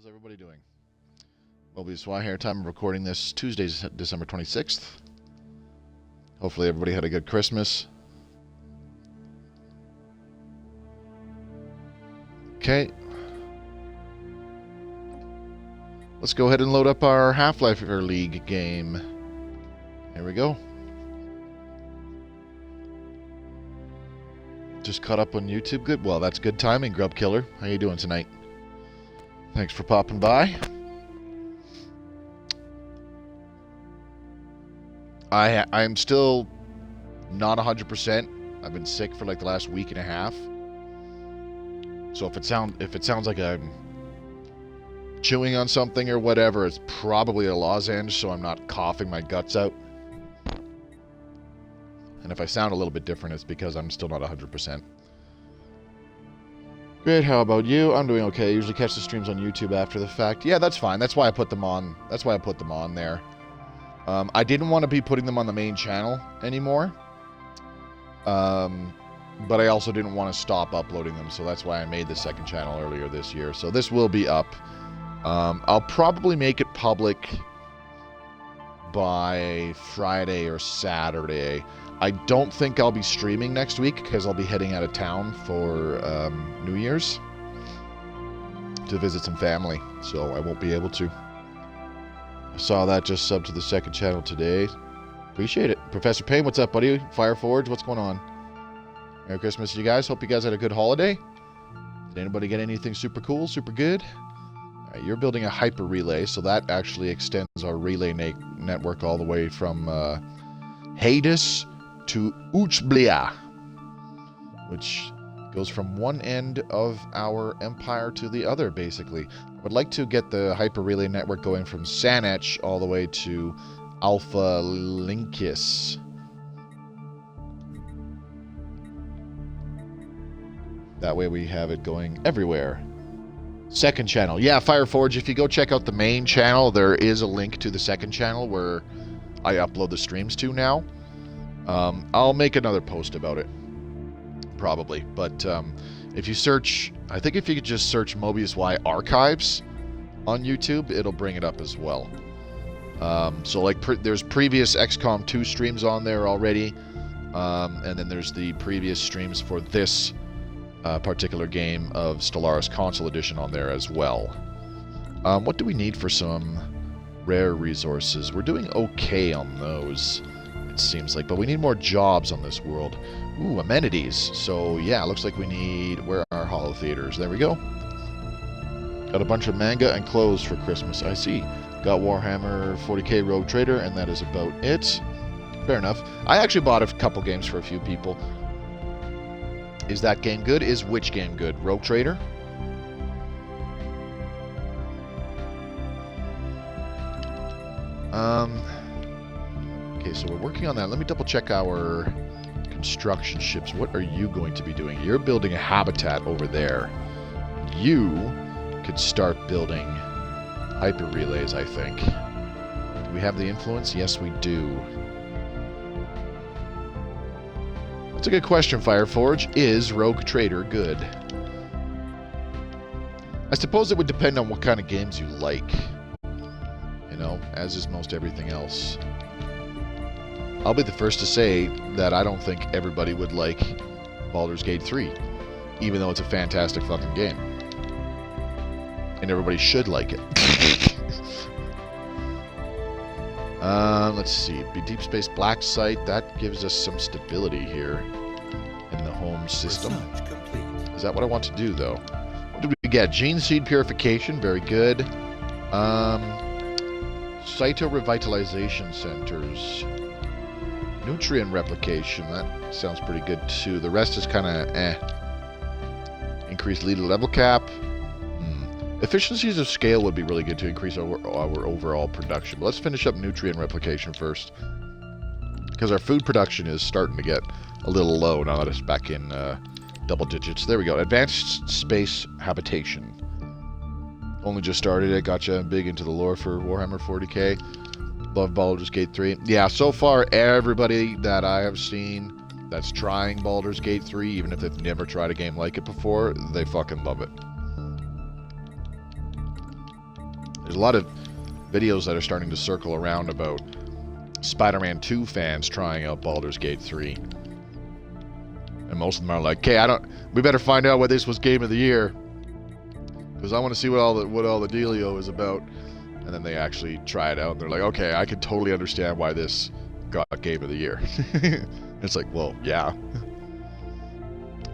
How's everybody doing? Mobius Y here. Time of recording this Tuesday, December 26th. Hopefully everybody had a good Christmas. Okay. Let's go ahead and load up our Half-Lifer League game. Here we go. Just caught up on YouTube. Good. Well, that's good timing, Grub Killer. How you doing tonight? Thanks for popping by. I'm still not 100%. I've been sick for like the last week and a half. So if it sounds like I'm chewing on something or whatever, it's probably a lozenge, so I'm not coughing my guts out. And if I sound a little bit different, it's because I'm still not 100%. Great, how about you? I'm doing okay. I usually catch the streams on YouTube after the fact. Yeah, that's fine. That's why I put them on. That's why I put them on there. I didn't want to be putting them on the main channel anymore. But I also didn't want to stop uploading them, so that's why I made the second channel earlier this year. So this will be up. I'll probably make it public by Friday or Saturday. I don't think I'll be streaming next week because I'll be heading out of town for New Year's to visit some family, so I won't be able to. I saw that, just subbed to the second channel today. Appreciate it. Professor Payne, what's up, buddy? Fireforge, what's going on? Merry Christmas to you guys. Hope you guys had a good holiday. Did anybody get anything super cool, super good? All right, you're building a hyper relay, so that actually extends our relay network all the way from Hades to Uchblia, which goes from one end of our empire to the other, basically. I would like to get the hyper relay network going from Sanech all the way to Alpha Linkis. That way we have it going everywhere. Second channel. Yeah, Fireforge, if you go check out the main channel, there is a link to the second channel where I upload the streams to now. I'll make another post about it, probably. But if you search, I think if you could just search Mobius Y Archives on YouTube, it'll bring it up as well. So like there's previous XCOM 2 streams on there already, and then there's the previous streams for this particular game of Stellaris Console Edition on there as well. What do we need for some rare resources? We're doing okay on those, it seems like, but we need more jobs on this world. Ooh, amenities. So yeah, looks like we need, where are our holo theaters? There we go. Got a bunch of manga and clothes for Christmas. I see. Got Warhammer 40k Rogue Trader, and that is about it. Fair enough. I actually bought a couple games for a few people. Is that game good? Is which game good? Rogue Trader? Okay, so we're working on that. Let me double check our construction ships. What are you going to be doing? You're building a habitat over there. You could start building hyper relays, I think. Do we have the influence? Yes, we do. That's a good question, Fireforge. Is Rogue Trader good? I suppose it would depend on what kind of games you like. You know, as is most everything else. I'll be the first to say that I don't think everybody would like Baldur's Gate 3, even though it's a fantastic fucking game. And everybody should like it. Let's see. Deep Space Black Site, that gives us some stability here in the home system. Is that what I want to do, though? What did we get? Gene Seed Purification, very good. Cyto Revitalization Centers. Nutrient Replication, that sounds pretty good, too. The rest is kind of Increased leader level cap. Efficiencies of scale would be really good to increase our overall production. But let's finish up nutrient replication first, because our food production is starting to get a little low now that it's back in double digits. There we go. Advanced space habitation. Only just started it. Gotcha big into the lore for Warhammer 40k. Love Baldur's Gate 3. Yeah, so far everybody that I have seen that's trying Baldur's Gate 3, even if they've never tried a game like it before, they fucking love it. There's a lot of videos that are starting to circle around about Spider-Man 2 fans trying out Baldur's Gate 3. And most of them are like, okay, we better find out what this was Game of the Year. Because I want to see what all the dealio is about. And then they actually try it out and they're like, okay, I can totally understand why this got Game of the Year. It's like, well, yeah.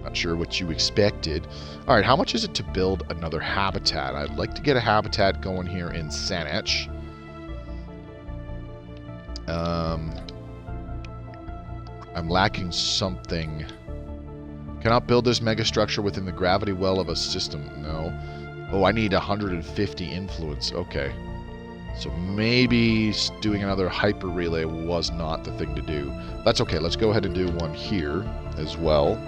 Not sure what you expected. Alright, how much is it to build another habitat? I'd like to get a habitat going here in Saanich. I'm lacking something. Cannot build this megastructure within the gravity well of a system. No. Oh, I need 150 influence. Okay. So maybe doing another hyper relay was not the thing to do. That's okay. Let's go ahead and do one here as well.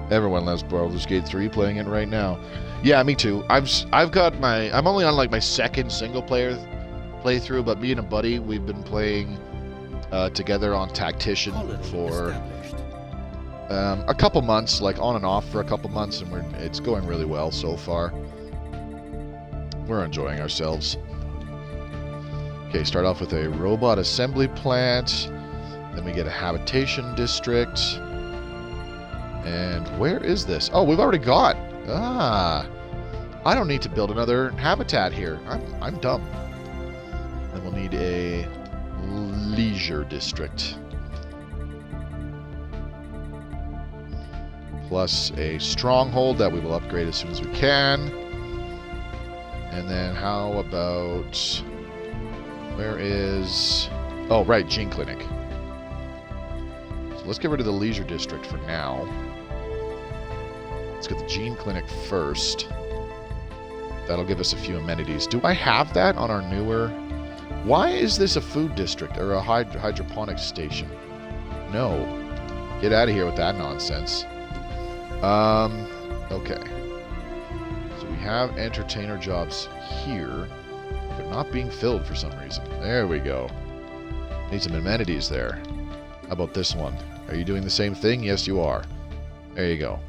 Everyone loves Baldur's Gate 3, playing it right now. Yeah, me too. I've got I'm only on like my second single player playthrough, but me and a buddy, we've been playing together on Tactician for a couple months, like on and off for a couple months, and it's going really well so far. We're enjoying ourselves. Okay, start off with a robot assembly plant. Then we get a habitation district. And where is this? Oh, we've already got. I don't need to build another habitat here. I'm dumb. Then we'll need a leisure district. Plus a stronghold that we will upgrade as soon as we can. And then how about... Where is... Oh, right, Gene Clinic. So let's get rid of the leisure district for now. Let's get the Gene Clinic first. That'll give us a few amenities. Do I have that on our newer... Why is this a food district or a hydroponics station? No. Get out of here with that nonsense. Okay. So we have entertainer jobs here. They're not being filled for some reason. There we go. Need some amenities there. How about this one? Are you doing the same thing? Yes, you are. There you go.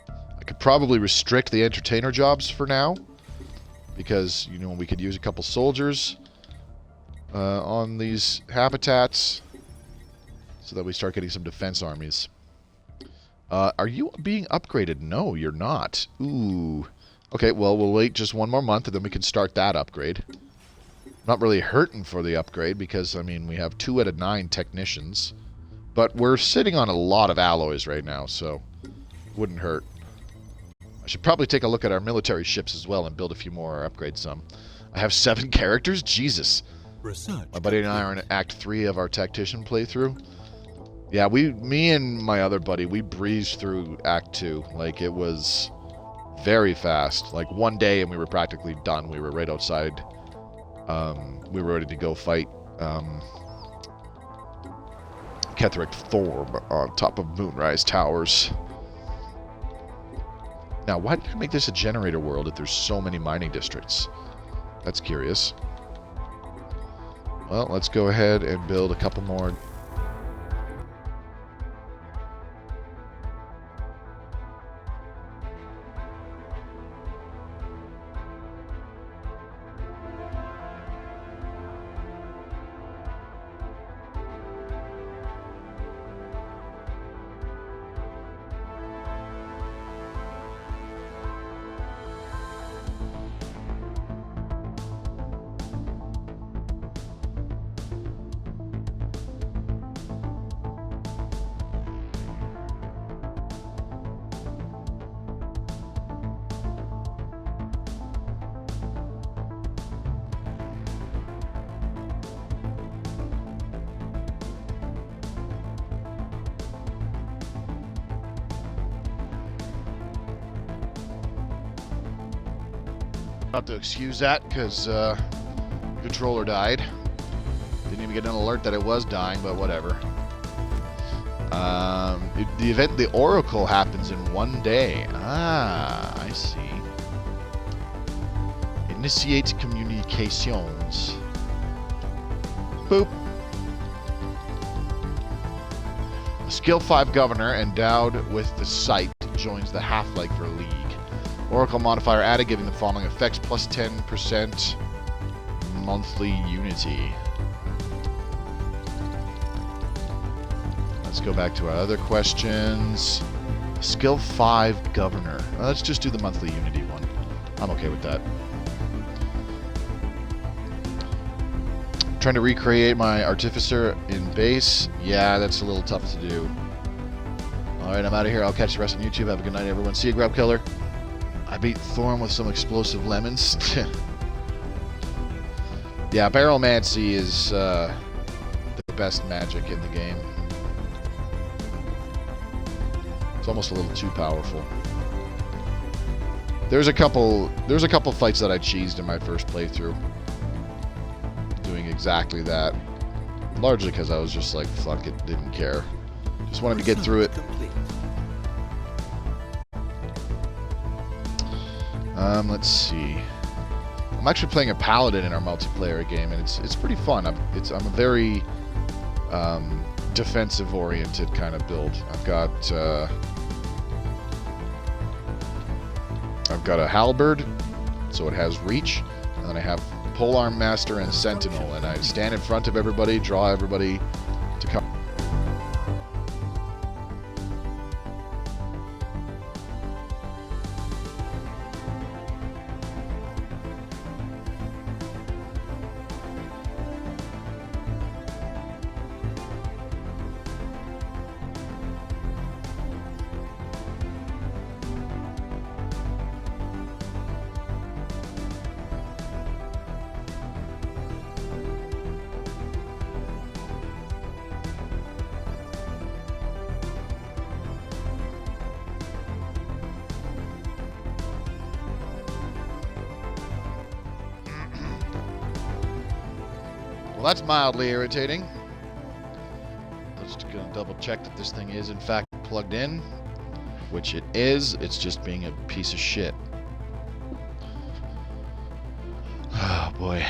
I could probably restrict the entertainer jobs for now, because, you know, we could use a couple soldiers on these habitats so that we start getting some defense armies. Are you being upgraded? No, you're not. Ooh. Okay, well, we'll wait just one more month and then we can start that upgrade. Not really hurting for the upgrade because, I mean, we have 2 out of 9 technicians. But we're sitting on a lot of alloys right now, so it wouldn't hurt. I should probably take a look at our military ships as well and build a few more or upgrade some. I have 7 characters? Jesus. My buddy and I are in Act 3 of our Tactician playthrough. Yeah, me and my other buddy, we breezed through Act 2. Like, it was very fast. Like, one day and we were practically done. We were right outside. We were ready to go fight Ketheric Thorm on top of Moonrise Towers. Now, why did I make this a generator world if there's so many mining districts? That's curious. Well, let's go ahead and build a couple more. Have to excuse that because the controller died. Didn't even get an alert that it was dying, but whatever. The event, the Oracle, happens in one day. Ah, I see. Initiate communications. Boop. A skill 5 governor endowed with the sight joins the Halflifer League. Oracle modifier added, giving the following effects: plus 10% monthly unity. Let's go back to our other questions. Skill 5 Governor. Let's just do the monthly unity one. I'm okay with that. Trying to recreate my Artificer in base. Yeah, that's a little tough to do. Alright, I'm out of here. I'll catch the rest on YouTube. Have a good night, everyone. See you, Grub Killer. I beat Thorn with some explosive lemons. Yeah, Barrelmancy is the best magic in the game. It's almost a little too powerful. There's a couple fights that I cheesed in my first playthrough, doing exactly that. Largely because I was just like, fuck it, didn't care. Just wanted to get through it. Let's see. I'm actually playing a paladin in our multiplayer game, and it's pretty fun. I'm a very defensive-oriented kind of build. I've got a halberd, so it has reach, and then I have polearm master and sentinel, and I stand in front of everybody, draw everybody to come. Well, that's mildly irritating. Just gonna double check that this thing is in fact plugged in, which it is. It's just being a piece of shit. Oh boy.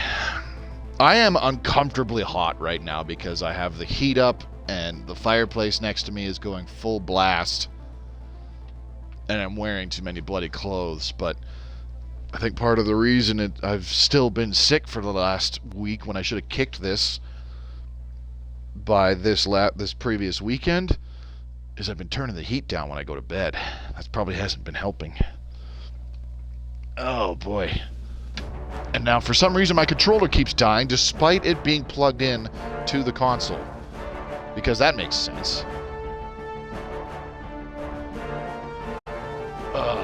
I am uncomfortably hot right now because I have the heat up and the fireplace next to me is going full blast. And I'm wearing too many bloody clothes, but I think part of the reason I've still been sick for the last week, when I should have kicked this by this previous weekend, is I've been turning the heat down when I go to bed. That probably hasn't been helping. Oh boy. And now for some reason my controller keeps dying despite it being plugged in to the console. Because that makes sense.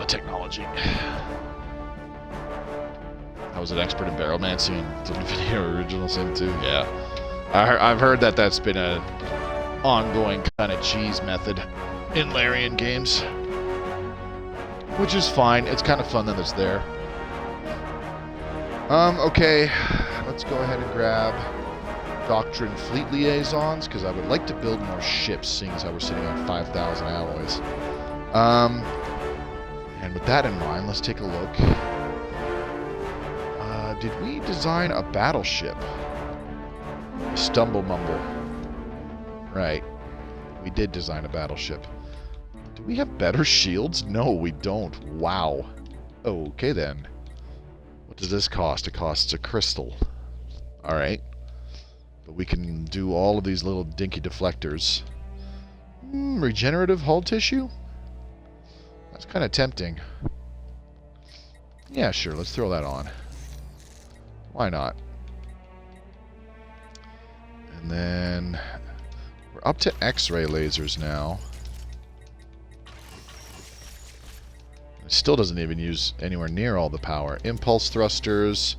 Technology. I was an expert in barrelmancy and did a video original sim too. Yeah, I've heard that that's been a ongoing kind of cheese method in Larian games, which is fine. It's kind of fun that it's there. Okay, let's go ahead and grab Doctrine Fleet Liaisons, because I would like to build more ships, seeing as how we're sitting on 5,000 alloys. And with that in mind, let's take a look. Did we design a battleship? Stumble Mumble. Right. We did design a battleship. Do we have better shields? No, we don't. Wow. Okay then. What does this cost? It costs a crystal. Alright. But we can do all of these little dinky deflectors. Regenerative hull tissue? That's kind of tempting. Yeah, sure. Let's throw that on. Why not? And then we're up to X-ray lasers now. It still doesn't even use anywhere near all the power. Impulse thrusters,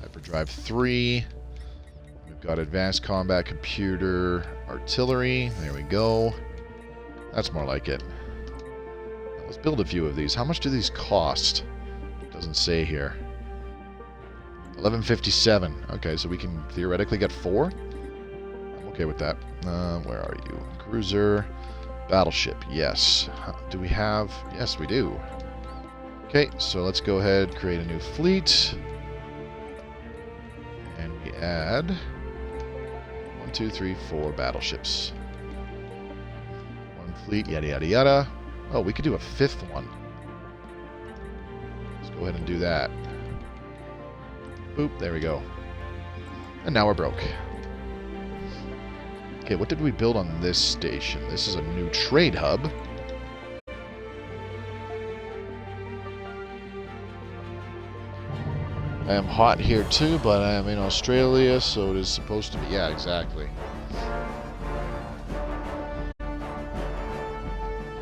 hyperdrive 3. We've got advanced combat computer artillery. There we go. That's more like it. Let's build a few of these. How much do these cost? It doesn't say here. 1157. Okay, so we can theoretically get 4? I'm okay with that. Where are you? Cruiser. Battleship. Yes. Do we have... Yes, we do. Okay, so let's go ahead, create a new fleet. And we add 1, 2, 3, 4 battleships. One fleet, yada, yada, yada. Oh, we could do a 5th one. Go ahead and do that. Boop, there we go. And now we're broke. Okay, what did we build on this station? This is a new trade hub. I am hot here too, but I am in Australia, so it is supposed to be... Yeah, exactly.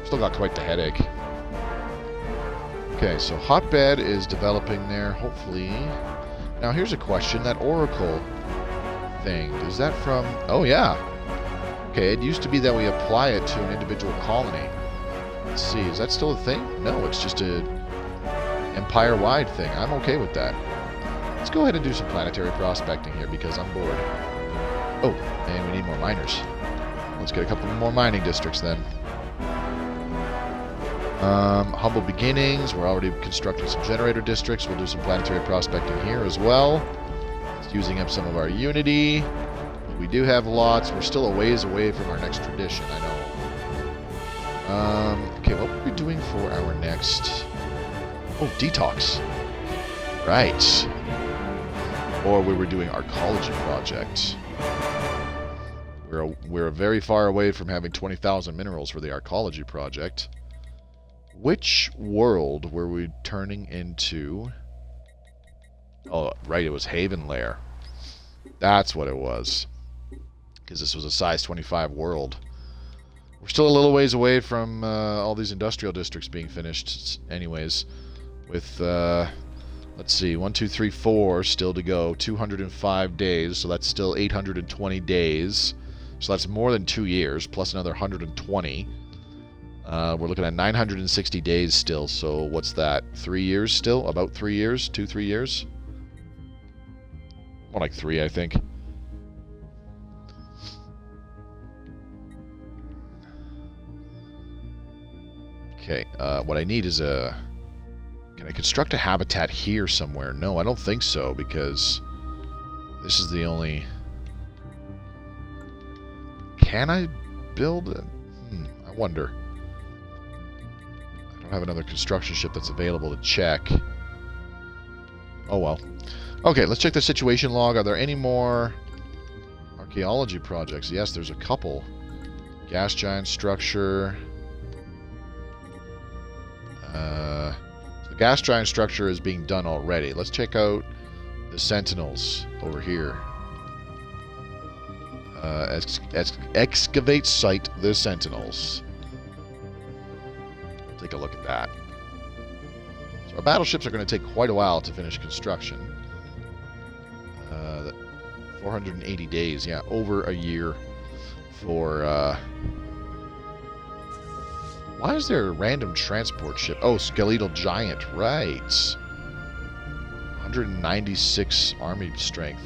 Still got quite the headache. Okay, so Hotbed is developing there, hopefully. Now here's a question, that Oracle thing, is that from... Oh yeah. Okay, it used to be that we apply it to an individual colony. Let's see, is that still a thing? No, it's just a empire-wide thing. I'm okay with that. Let's go ahead and do some planetary prospecting here because I'm bored. Oh, and we need more miners. Let's get a couple more mining districts then. Humble beginnings. We're already constructing some generator districts. We'll do some planetary prospecting here as well. It's using up some of our Unity. We do have lots. We're still a ways away from our next tradition, I know. Okay, what were we doing for our next... Oh, detox. Right. Or we were doing Arcology project. We're very far away from having 20,000 minerals for the Arcology project. Which world were we turning into? Oh, right, it was Haven Lair. That's what it was. Because this was a size 25 world. We're still a little ways away from all these industrial districts being finished anyways. With, let's see, 1, 2, 3, 4 still to go. 205 days, so that's still 820 days. So that's more than 2 years, plus another 120. We're looking at 960 days still, so what's that? 3 years still? About 3 years? 2, 3 years? More like 3, I think. Okay, what I need is a... Can I construct a habitat here somewhere? No, I don't think so, because this is the only... Can I build it? I wonder. I don't have another construction ship that's available to check. Oh well. Okay, let's check the situation log. Are there any more archaeology projects? Yes, there's a couple. Gas giant structure. The gas giant structure is being done already. Let's check out the Sentinels over here. Excavate site the Sentinels. Take a look at that. So our battleships are going to take quite a while to finish construction. 480 days, yeah, over a year for... Why is there a random transport ship? Oh, Skeletal Giant, right. 196 army strength.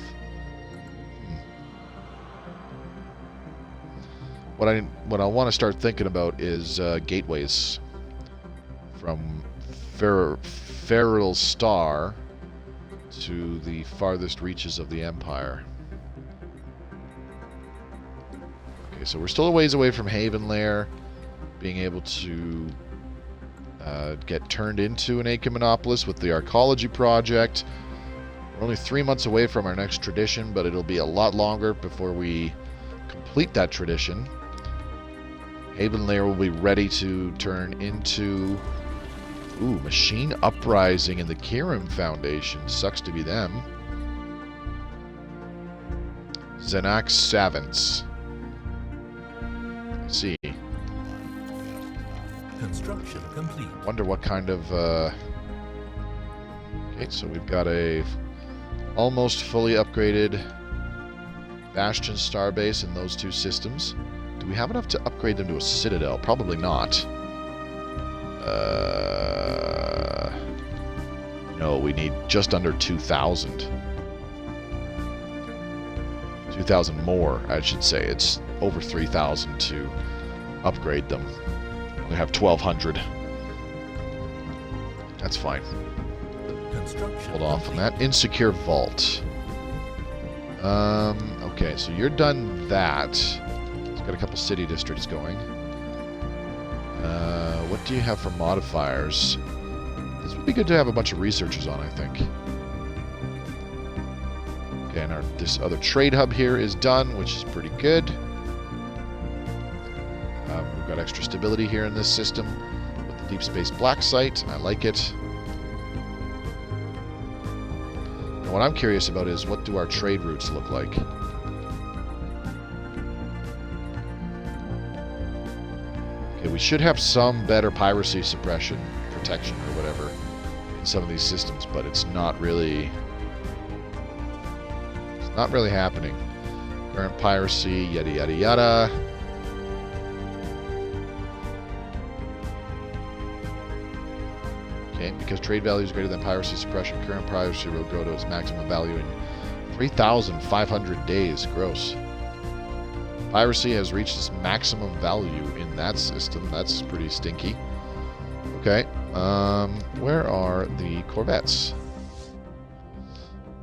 What I want to start thinking about is gateways from Feral Star to the farthest reaches of the Empire. Okay, so we're still a ways away from Haven Lair being able to get turned into an Ecumenopolis with the Arcology project. We're only 3 months away from our next tradition, but it'll be a lot longer before we complete that tradition. Haven Lair will be ready to turn into... Ooh, Machine Uprising and the Kirim Foundation. Sucks to be them. Zenak Savants. Let's see. Construction complete. Wonder what kind of... Okay, so we've got a almost fully upgraded Bastion Starbase in those two systems. Do we have enough to upgrade them to a Citadel? Probably not. No, we need just under 2,000. 2,000 more, I should say. It's over 3,000 to upgrade them. We have 1,200. That's fine. Hold off on that. Insecure Vault. Okay, so you're done that. It's got a couple city districts going. What do you have for modifiers? It'd be good to have a bunch of researchers on, I think. Okay, and this other trade hub here is done, which is pretty good. We've got extra stability here in this system with the Deep Space Black Site. I like it. And what I'm curious about is, what do our trade routes look like? Okay, we should have some better piracy suppression, protection, or whatever in some of these systems, but it's not really happening. Current piracy, yada yada yada. Okay, because trade value is greater than piracy suppression, current piracy will grow to its maximum value in 3,500 days. Gross. Piracy has reached its maximum value in that system. That's pretty stinky. Okay, where are the corvettes?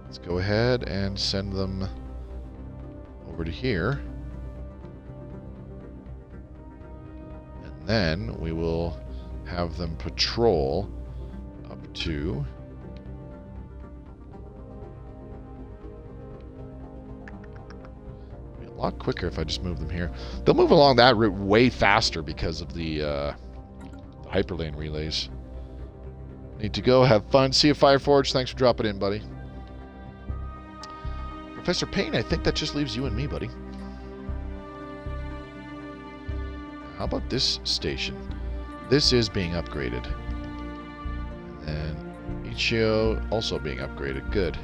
Let's go ahead and send them over to here. And then we will have them patrol up to... a lot quicker if I just move them here. They'll move along that route way faster because of the hyperlane relays. Need to go have fun. See you, Fireforge. Thanks for dropping in, buddy. Professor Payne, I think that just leaves you and me, buddy. How about this station? This is being upgraded. And Ichio also being upgraded. Good.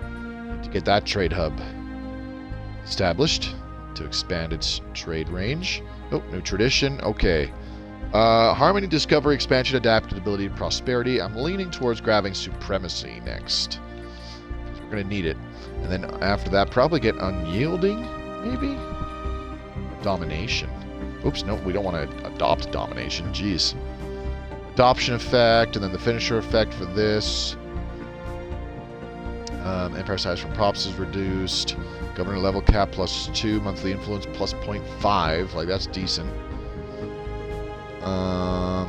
Need to get that trade hub established to expand its trade range. Oh, new tradition. Okay. Harmony, discovery, expansion, adaptability, prosperity. I'm leaning towards grabbing supremacy next. We're going to need it. And then after that, probably get unyielding, maybe? Domination. Oops, no, we don't want to adopt domination. Jeez. Adoption effect, and then the finisher effect for this. Empire size from props is reduced. Governor level cap +2. Monthly influence +0.5. Like, that's decent.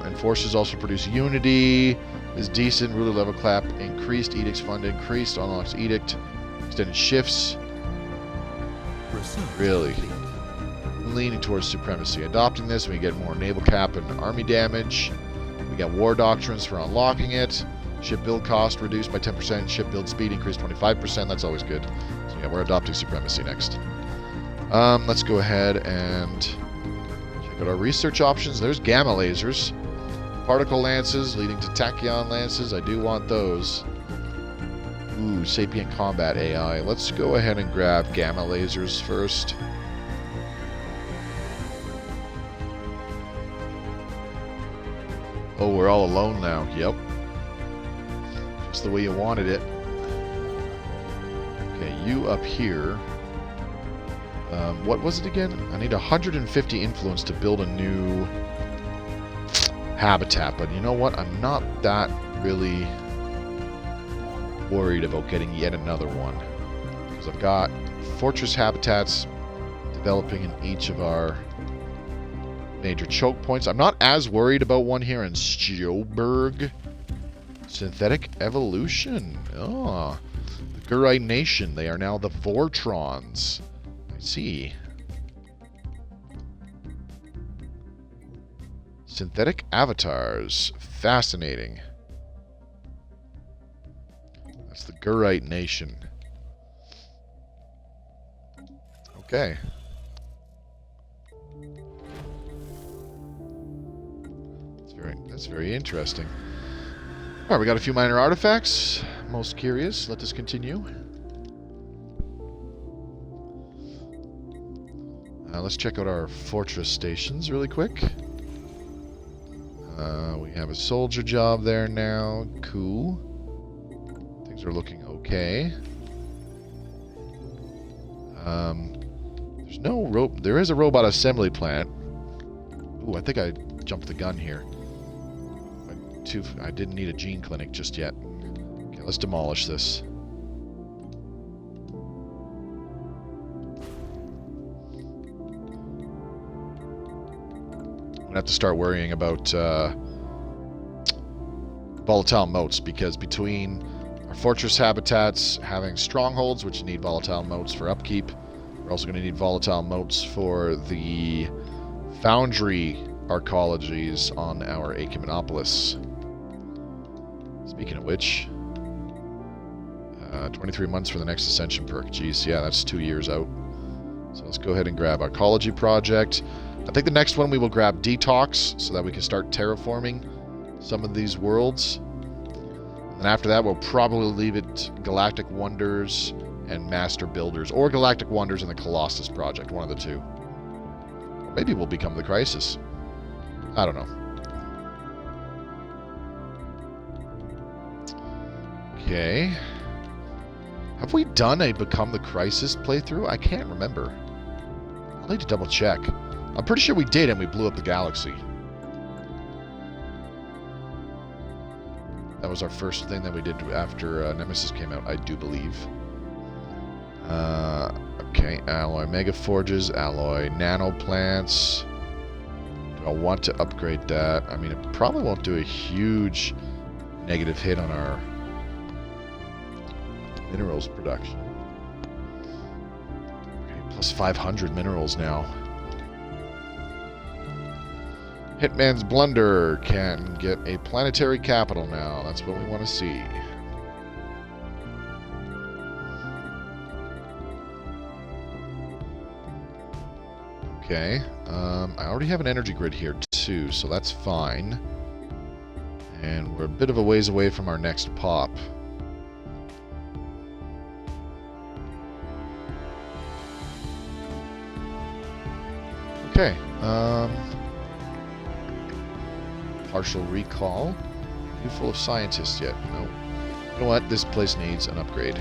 Enforcers also produce unity. Is decent. Ruler level cap increased. Edicts fund increased. Unlocks edict. Extended shifts. Really? I'm leaning towards supremacy. Adopting this, we get more naval cap and army damage. We got war doctrines for unlocking it. Ship build cost reduced by 10%. Ship build speed increased 25%. That's always good. So yeah, we're adopting supremacy next. Let's go ahead and check out our research options. There's gamma lasers. Particle lances leading to tachyon lances. I do want those. Ooh, sapient combat AI. Let's go ahead and grab gamma lasers first. Oh, we're all alone now. Yep. Just the way you wanted it. Okay, you up here. What was it again? I need 150 influence to build a new habitat, but you know what? I'm not that really worried about getting yet another one. Because I've got fortress habitats developing in each of our major choke points. I'm not as worried about one here in Stjoberg. Synthetic evolution. Oh, the Gurite Nation. They are now the Vortrons. I see. Synthetic avatars. Fascinating. That's the Gurite Nation. Okay. That's very interesting. Alright, we got a few minor artifacts. Most curious. Let us continue. Let's check out our fortress stations really quick. We have a soldier job there now. Cool. Things are looking okay. There's no rope. There is a robot assembly plant. Ooh, I think I jumped the gun here. I didn't need a gene clinic just yet. Okay, let's demolish this. I'm gonna have to start worrying about volatile moats, because between our fortress habitats having strongholds, which need volatile moats for upkeep, we're also going to need volatile moats for the foundry arcologies on our Ecumenopolis. Speaking of which, 23 months for the next ascension perk. Jeez, yeah, that's 2 years out. So let's go ahead and grab Arcology project. I think the next one we will grab Detox, so that we can start terraforming some of these worlds. And after that, we'll probably leave it Galactic Wonders and Master Builders, or Galactic Wonders and the Colossus project, one of the two. Or maybe we'll become the Crisis. I don't know. Okay. Have we done a Become the Crisis playthrough? I can't remember. I'll need to double check. I'm pretty sure we did, and we blew up the galaxy. That was our first thing that we did after Nemesis came out, I do believe. Okay, alloy mega forges, alloy nano plants. Do I want to upgrade that? I mean, it probably won't do a huge negative hit on our minerals production. Okay, plus 500 minerals now. Hitman's Blunder can get a planetary capital now. That's what we want to see. Okay. I already have an energy grid here too, so that's fine. And we're a bit of a ways away from our next pop. Okay. Partial recall. Are you full of scientists yet? No. You know what? This place needs an upgrade.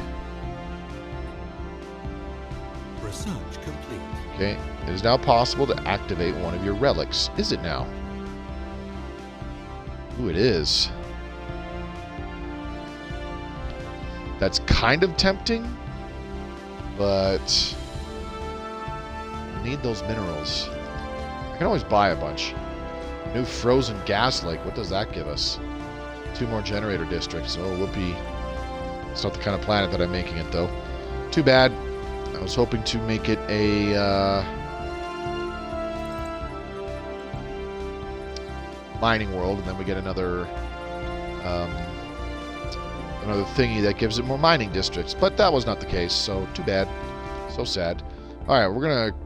Research complete. Okay. It is now possible to activate one of your relics. Is it now? Ooh, it is. That's kind of tempting, but I need those minerals. I can always buy a bunch. New frozen gas lake. What does that give us? 2 more generator districts. Oh, whoopee. It's not the kind of planet that I'm making it, though. Too bad. I was hoping to make it a mining world, and then we get another thingy that gives it more mining districts. But that was not the case, so too bad. So sad. Alright, we're going to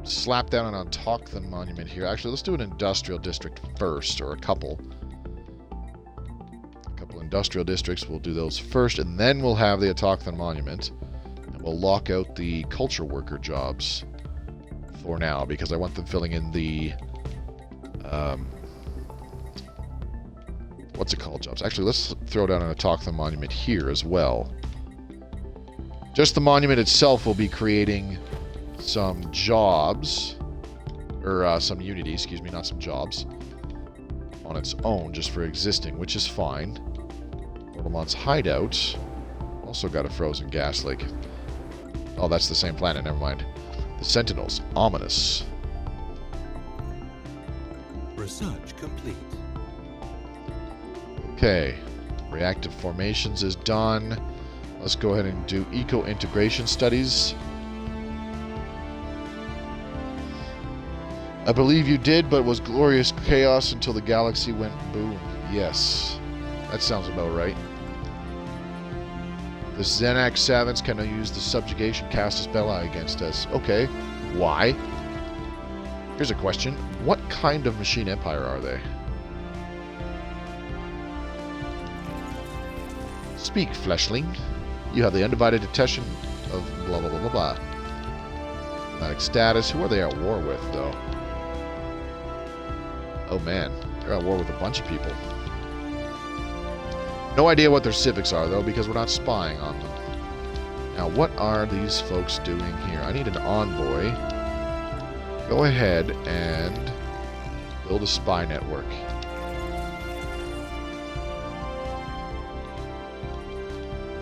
slap down an Autochthon monument here. Actually, let's do an industrial district first, or a couple. A couple industrial districts. We'll do those first, and then we'll have the Autochthon monument. And we'll lock out the culture worker jobs for now, because I want them filling in the what's it called jobs. Actually, let's throw down an Autochthon monument here as well. Just the monument itself will be creating some jobs, or some Unity, excuse me, not some jobs, on its own, just for existing, which is fine. Orlemont's hideout also got a frozen gas lake. Oh, that's the same planet, never mind. The Sentinels, ominous. Research complete. Okay, reactive formations is done. Let's go ahead and do eco-integration studies. I believe you did, but was glorious chaos until the galaxy went boom. Yes, that sounds about right. The Xenax Savants cannot use the subjugation Castus Belli against us. Okay, why? Here's a question. What kind of machine empire are they? Speak, fleshling. You have the undivided attention of blah blah blah blah blah. Diplomatic status. Who are they at war with, though? Oh man, they're at war with a bunch of people. No idea what their civics are, though, because we're not spying on them. Now, what are these folks doing here? I need an envoy. Go ahead and build a spy network.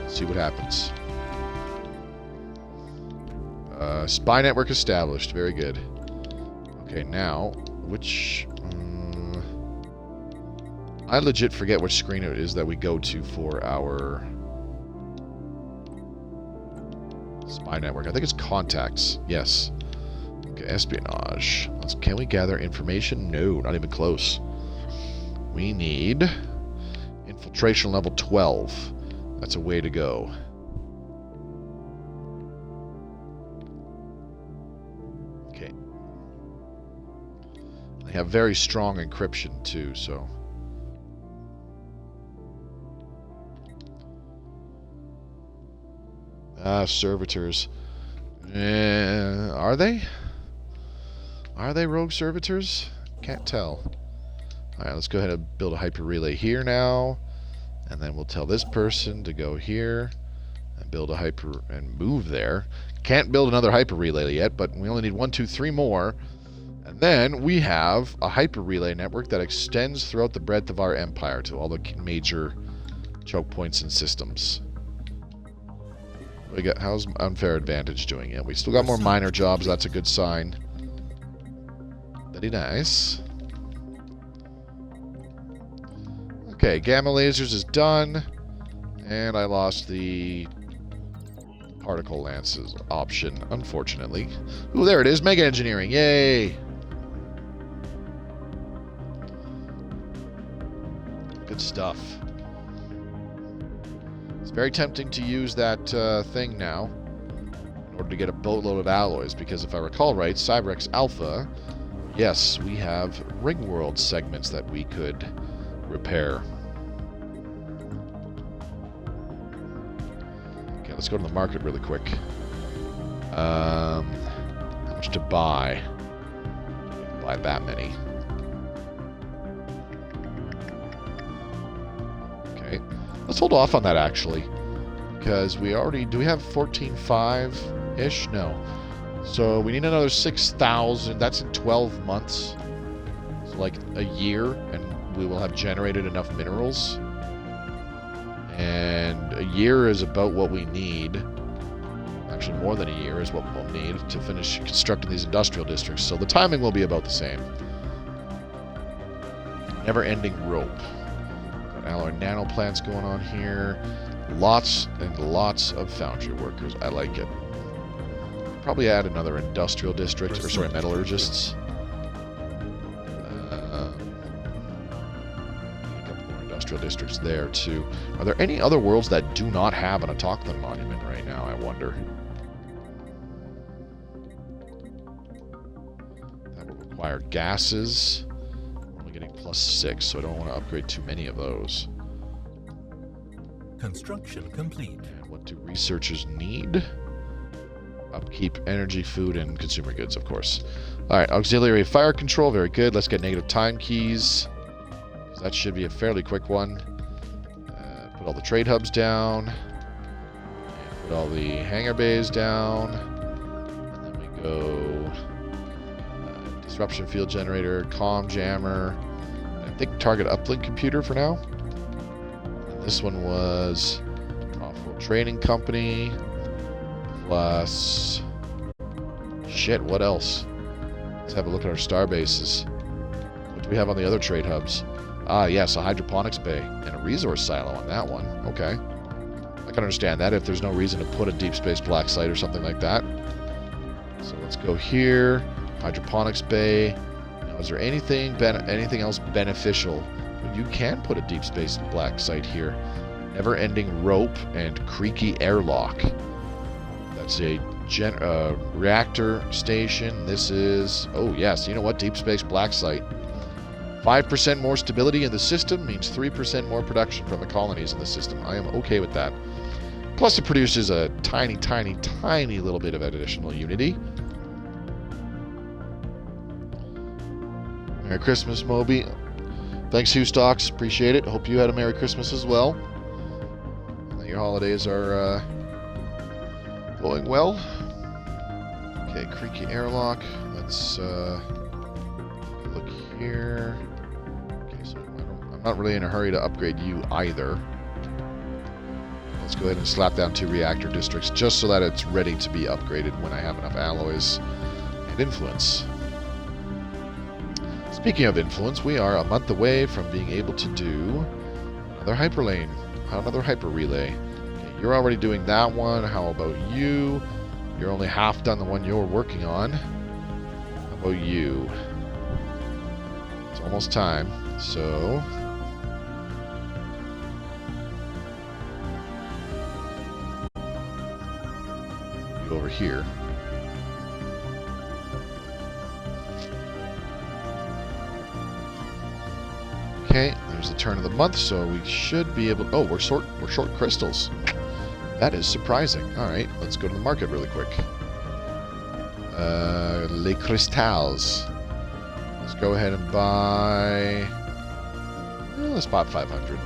See what happens. Spy network established. Very good. Okay, now, which... I legit forget which screen it is that we go to for our spy network. I think it's contacts. Yes. Okay, espionage. Can we gather information? No, not even close. We need infiltration level 12. That's a way to go. Okay. They have very strong encryption too, so... servitors. Are they? Are they rogue servitors? Can't tell. Alright, let's go ahead and build a hyper relay here now. And then we'll tell this person to go here and build a hyper and move there. Can't build another hyper relay yet, but we only need 1, 2, 3 more. And then we have a hyper relay network that extends throughout the breadth of our empire to all the major choke points and systems. We got, how's Unfair Advantage doing it? We still got more minor jobs. That's a good sign. Very nice. Okay, gamma lasers is done. And I lost the particle lances option, unfortunately. Ooh, there it is. Mega engineering. Yay! Good stuff. It's very tempting to use that thing now in order to get a boatload of alloys, because if I recall right, Cyberx Alpha, yes, we have Ringworlds segments that we could repair. Okay, let's go to the market really quick. How much to buy? Buy that many. Okay. Let's hold off on that, actually, because we already... Do we have 14.5-ish? No. So we need another 6,000. That's in 12 months. So like a year, and we will have generated enough minerals. And a year is about what we need. Actually, more than a year is what we'll need to finish constructing these industrial districts. So the timing will be about the same. Never-ending rope. Alloy nano plants going on here. Lots and lots of foundry workers. I like it. Probably add another industrial district, or sorry, metallurgists. A couple more industrial districts there too. Are there any other worlds that do not have an Autochthon monument right now, I wonder? That will require gases. Getting +6, so I don't want to upgrade too many of those. Construction complete. And what do researchers need? Upkeep, energy, food, and consumer goods, of course. Alright, auxiliary fire control, very good. Let's get negative time keys. That should be a fairly quick one. Put all the trade hubs down. And put all the hangar bays down. And then we go... disruption field generator, comm jammer, I think target uplink computer for now. And this one was off-road trading company plus shit. What else? Let's have a look at our star bases. What do we have on the other trade hubs? Ah, yes, a hydroponics bay and a resource silo on that one. Okay, I can understand that if there's no reason to put a deep space black site or something like that. So let's go here. Hydroponics bay. Now, is there anything else beneficial? You can put a deep space black site here. Never-ending rope and creaky airlock. That's a reactor station. This is... Oh, yes. You know what? Deep space black site. 5% more stability in the system means 3% more production from the colonies in the system. I am okay with that. Plus, it produces a tiny, tiny, tiny little bit of additional unity. Merry Christmas, Moby. Thanks, Hugh Stocks. Appreciate it. Hope you had a Merry Christmas as well. And that your holidays are going well. Okay, creaky airlock. Let's look here. Okay, so I'm not really in a hurry to upgrade you either. Let's go ahead and slap down 2 reactor districts just so that it's ready to be upgraded when I have enough alloys and influence. Speaking of influence, we are a month away from being able to do another hyperlane, another hyper relay. Okay, you're already doing that one. How about you? You're only half done the one you're working on. How about you? It's almost time, so... you over here. Okay, there's the turn of the month, so we should be able... oh, we're short crystals. That is surprising. All right, let's go to the market really quick. Les cristals. Let's go ahead and buy... well, let's buy 500.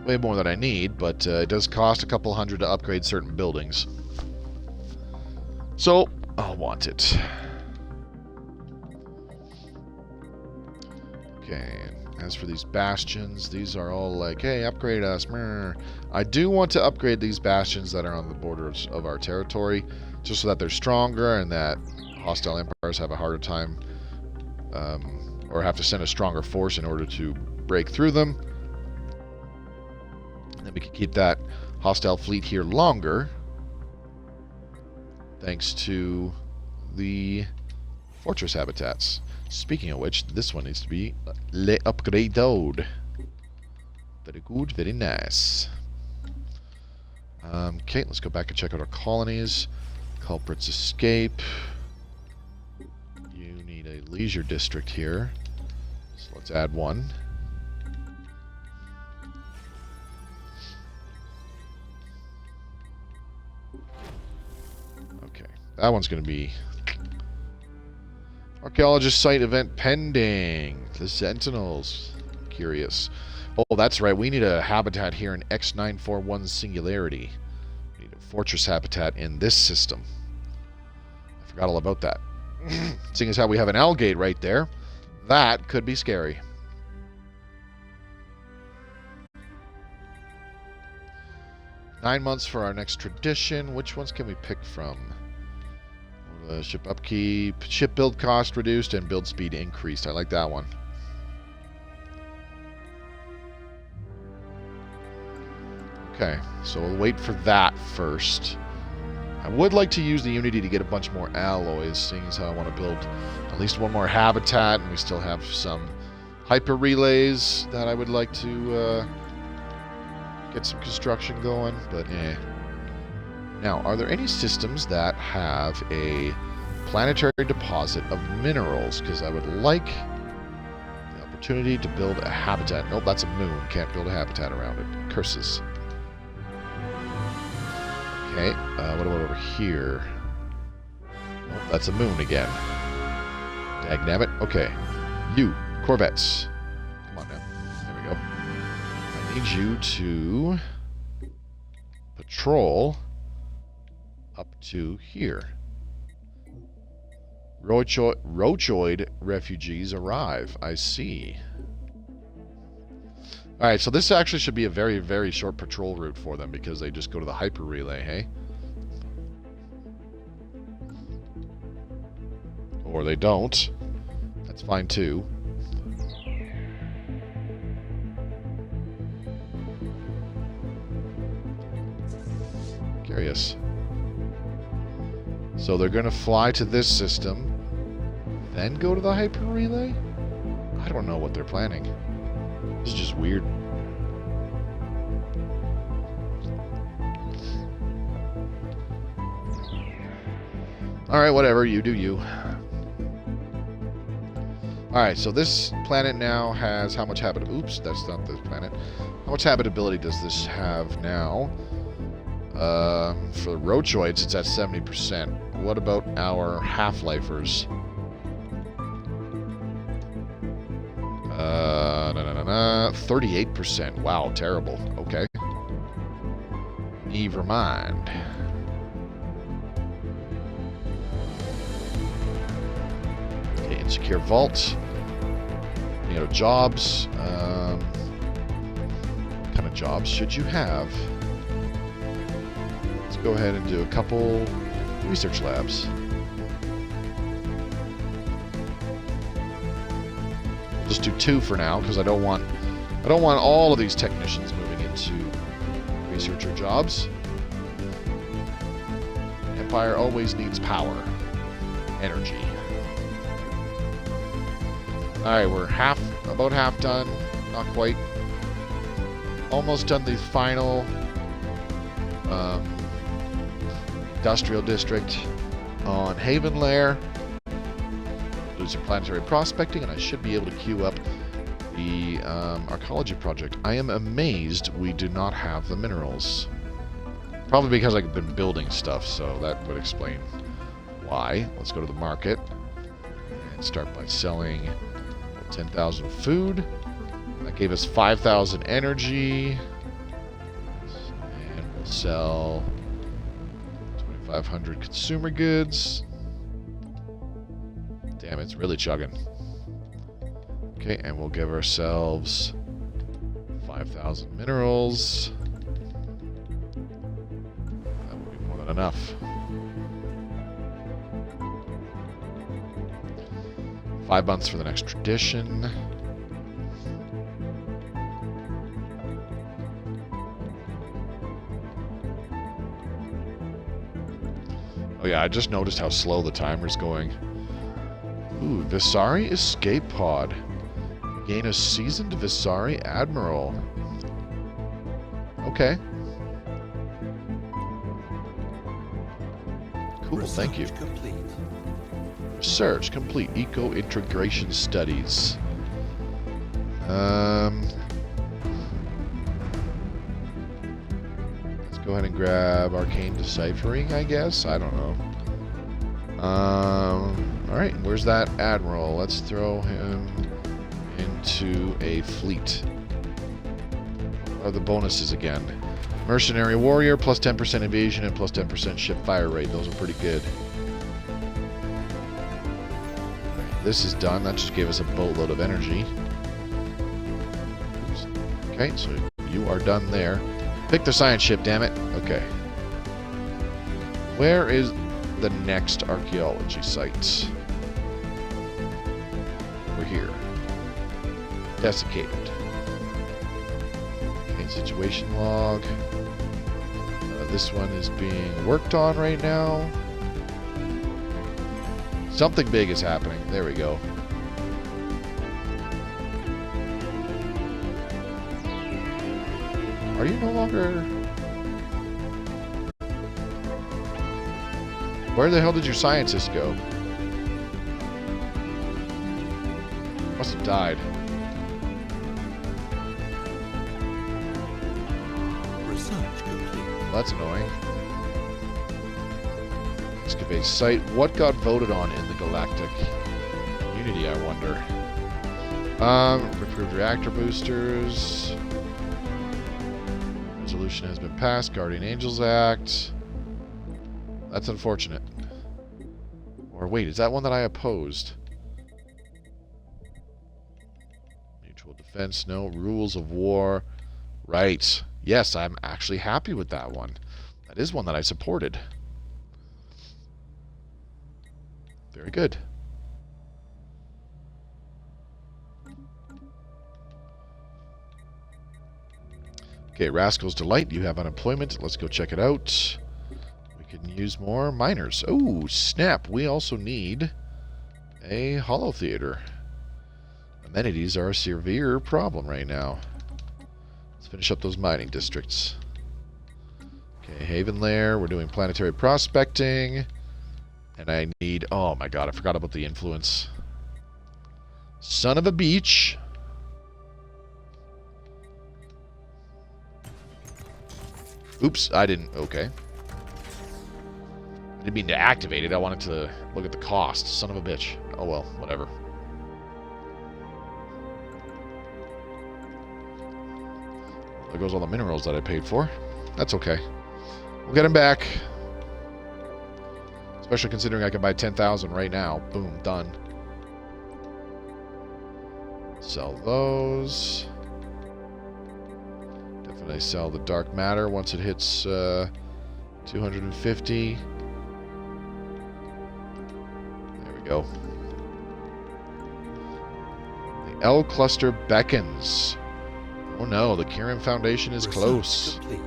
Way more than I need, but it does cost a couple hundred to upgrade certain buildings. So, I'll want it. Okay, as for these bastions, these are all like, hey, upgrade us. I do want to upgrade these bastions that are on the borders of our territory, just so that they're stronger and that hostile empires have a harder time, or have to send a stronger force in order to break through them. And then we can keep that hostile fleet here longer, thanks to the fortress habitats. Speaking of which, this one needs to be upgraded. Very good, very nice. Okay, let's go back and check out our colonies. Culprits escape. You need a leisure district here. So let's add one. Okay, that one's going to be... Archologist site event pending. The Sentinels. Curious. Oh, that's right. We need a habitat here in X941 Singularity. We need a fortress habitat in this system. I forgot all about that. Seeing as how we have an Algate right there, that could be scary. Nine months for our next tradition. Which ones can we pick from? Ship upkeep, ship build cost reduced, and build speed increased. I like that one. Okay, so we'll wait for that first. I would like to use the Unity to get a bunch more alloys, seeing as how I want to build at least one more habitat, and we still have some hyper relays that I would like to get some construction going, but eh. Now, are there any systems that have a planetary deposit of minerals? Because I would like the opportunity to build a habitat. Nope, that's a moon. Can't build a habitat around it. Curses. Okay, what about over here? Nope, that's a moon again. Dagnabbit. Okay. You, Corvettes. Come on now. There we go. I need you to patrol up to here. Rochoid refugees arrive. I see. Alright, so this actually should be a very, very short patrol route for them because they just go to the hyper relay, hey? Or they don't. That's fine too. Curious. So they're going to fly to this system, then go to the hyper relay? I don't know what they're planning. This is just weird. Alright, whatever. You do you. Alright, so this planet now has how much habitability? Oops, that's not this planet. How much habitability does this have now? For the Rochoids, it's at 70%. What about our Halflifers? 38%. Wow, terrible. Okay. Never mind. Okay, insecure vault. You know, jobs. What kind of jobs should you have? Let's go ahead and do a couple research labs. just do 2 for now because I don't want all of these technicians moving into researcher jobs. Empire always needs power, energy. All right, we're about half done, not quite. Almost done the final industrial district on Haven Lair. Do some planetary prospecting, and I should be able to queue up the Arcology project. I am amazed we do not have the minerals. Probably because I've been building stuff, so that would explain why. Let's go to the market and start by selling 10,000 food. That gave us 5,000 energy. And we'll sell 2,500 consumer goods. Damn, it's really chugging. Okay, and we'll give ourselves 5,000 minerals. That will be more than enough. 5 months for the next tradition. Oh yeah, I just noticed how slow the timer's going. Ooh, Visari Escape Pod. Gain a seasoned Visari Admiral. Okay. Cool, thank you. Complete. Research complete. Eco-integration studies. Let's go ahead and grab arcane deciphering, I guess. I don't know. Alright, where's that admiral? Let's throw him into a fleet. What are the bonuses again? Mercenary warrior, plus 10% evasion and plus 10% ship fire rate. Those are pretty good. This is done. That just gave us a boatload of energy. Okay, so you are done there. Pick the science ship, damn it. Okay. Where is the next archaeology site? We're here. Desiccated. Okay, situation log. This one is being worked on right now. Something big is happening. There we go. Are you no longer... Where the hell did your scientists go? Must have died. Research complete. Well, that's annoying. Excavate site. What got voted on in the galactic community, I wonder? Improved reactor boosters. Resolution has been passed. Guardian Angels Act. That's unfortunate. Or wait, is that one that I opposed? Mutual defense, no. Rules of war. Right. Yes, I'm actually happy with that one. That is one that I supported. Very good. Okay, Rascal's Delight. You have unemployment. Let's go check it out. We can use more miners. Oh, snap. We also need a holo theater. Amenities are a severe problem right now. Let's finish up those mining districts. Okay, Haven Lair. We're doing planetary prospecting. And I need... Oh my god, I forgot about the influence. Son of a beach. Oops, I didn't... Okay. I didn't mean to activate it. I wanted to look at the cost. Son of a bitch. Oh well, whatever. There goes all the minerals that I paid for. That's okay. We'll get them back. Especially considering I can buy 10,000 right now. Boom, done. Sell those. Definitely sell the dark matter once it hits 250. There we go. The L cluster beckons. Oh no, the Kirin Foundation is Research close. complete.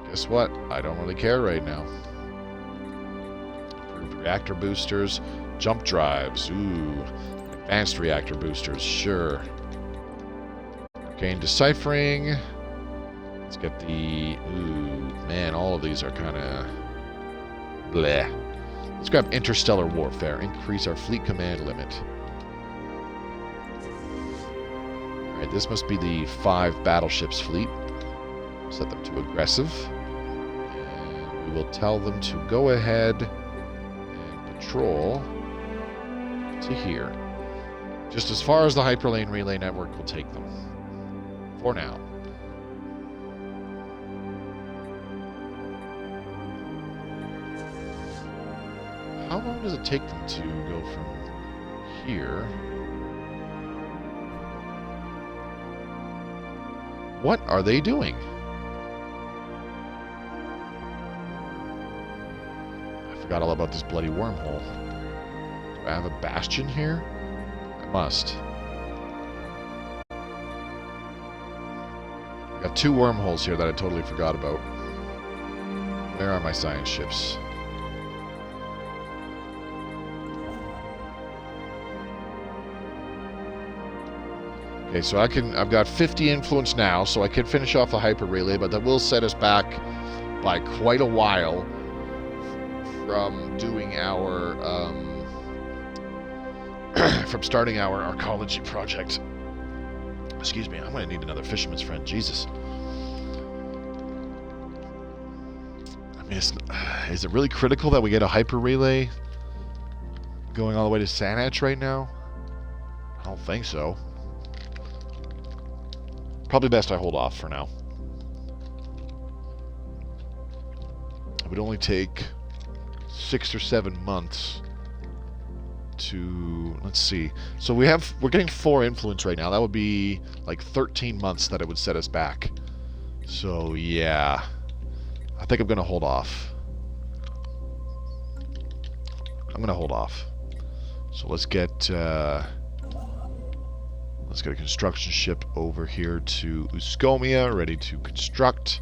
Guess what? I don't really care right now. Improved reactor boosters, jump drives. Ooh, advanced reactor boosters. Sure. Gain deciphering. Let's get the... Ooh, man, all of these are kind of... bleh. Let's grab interstellar warfare. Increase our fleet command limit. Alright, this must be the 5 battleships fleet. Set them to aggressive. And we will tell them to go ahead and patrol to here. Just as far as the hyperlane relay network will take them. For now. How long does it take them to go from here? What are they doing? I forgot all about this bloody wormhole. Do I have a bastion here? I must. I got 2 wormholes here that I totally forgot about. Where are my science ships? Okay, so I've got 50 influence now, so I can finish off the hyper relay, but that will set us back by quite a while from doing our, from starting our Arcology project. Excuse me, I'm going to need another fisherman's friend, Jesus. I mean, is it really critical that we get a hyper relay going all the way to Saanach right now? I don't think so. Probably best I hold off for now. It would only take 6 or 7 months to... Let's see. So we're getting 4 influence right now. That would be like 13 months that it would set us back. So yeah. I think I'm going to hold off. I'm going to hold off. So let's get... Let's get a construction ship over here to Uskomia, ready to construct.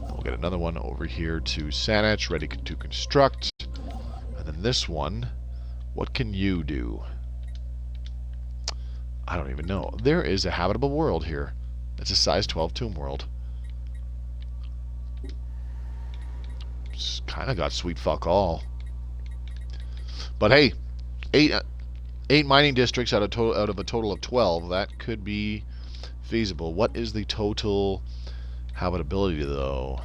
We'll get another one over here to Saanach, ready to construct. And then this one, what can you do? I don't even know. There is a habitable world here. It's a size 12 tomb world. It's kind of got sweet fuck all. But hey, 8 mining districts out of a total of 12. That could be feasible. What is the total habitability, though?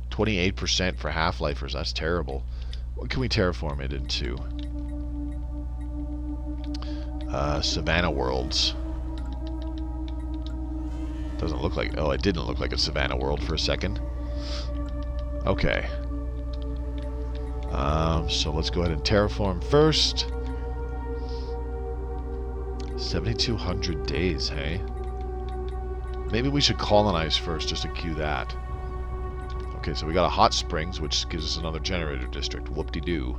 28% for Halflifers. That's terrible. What can we terraform it into? Savannah worlds. Doesn't look like... Oh, it didn't look like a Savannah world for a second. Okay. So let's go ahead and terraform first. 7,200 days, hey? Maybe we should colonize first just to queue that. Okay, so we got a hot springs, which gives us another generator district. Whoop-de-doo.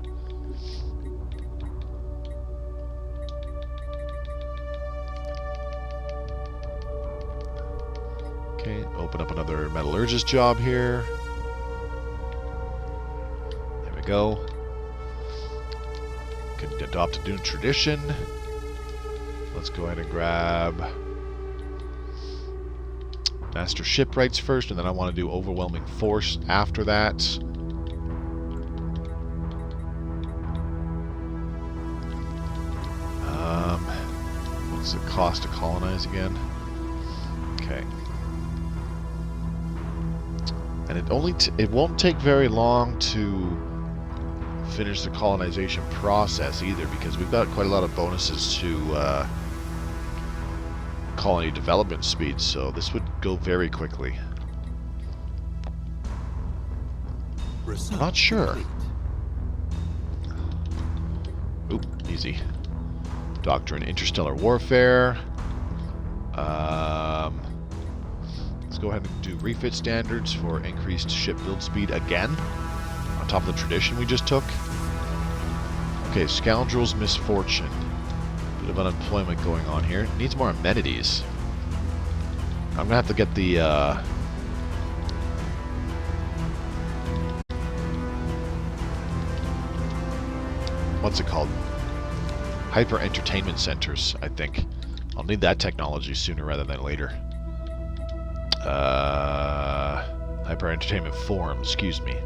Okay, open up another metallurgist job here. There we go. Can adopt a new tradition. Let's go ahead and grab Master Shipwrights first, and then I want to do Overwhelming Force after that. What's the cost to colonize again? Okay. And it won't take very long to finish the colonization process either, because we've got quite a lot of bonuses to colony development speed, so this would go very quickly. I'm not sure. Oop, easy. Doctrine Interstellar Warfare. Let's go ahead and do refit standards for increased ship build speed again, on top of the tradition we just took. Okay, Scoundrel's Misfortune. Bit of unemployment going on here. Needs more amenities. I'm gonna have to get the what's it called? Hyper entertainment centers, I think. I'll need that technology sooner rather than later. Hyper entertainment forum, excuse me.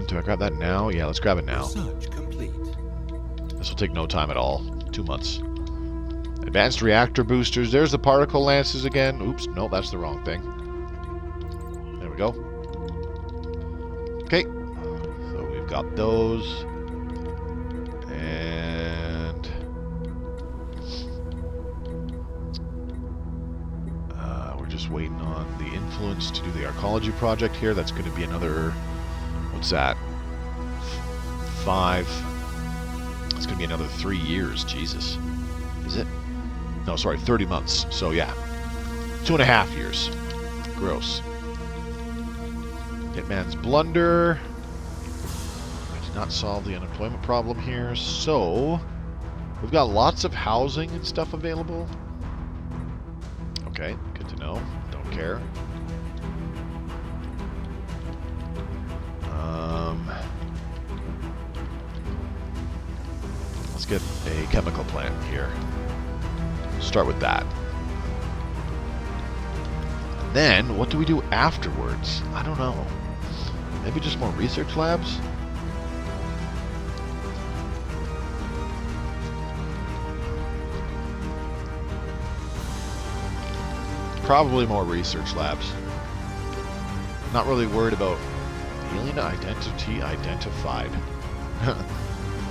Do I grab that now? Yeah, let's grab it now. Research complete. This will take no time at all. 2 months. Advanced reactor boosters. There's the particle lances again. Oops, no, that's the wrong thing. There we go. Okay. So we've got those. And we're just waiting on the influence to do the Arcology project here. That's going to be another... What's that? 5. It's going to be another 3 years. Jesus. Is it? No, sorry, 30 months. So, yeah. 2.5 years. Gross. Hitman's Blunder. I did not solve the unemployment problem here. So, we've got lots of housing and stuff available. Okay, good to know. Don't care. Let's get a chemical plant here. Start with that. Then, what do we do afterwards? I don't know. Maybe just more research labs? Probably more research labs. Not really worried about alien identity identified.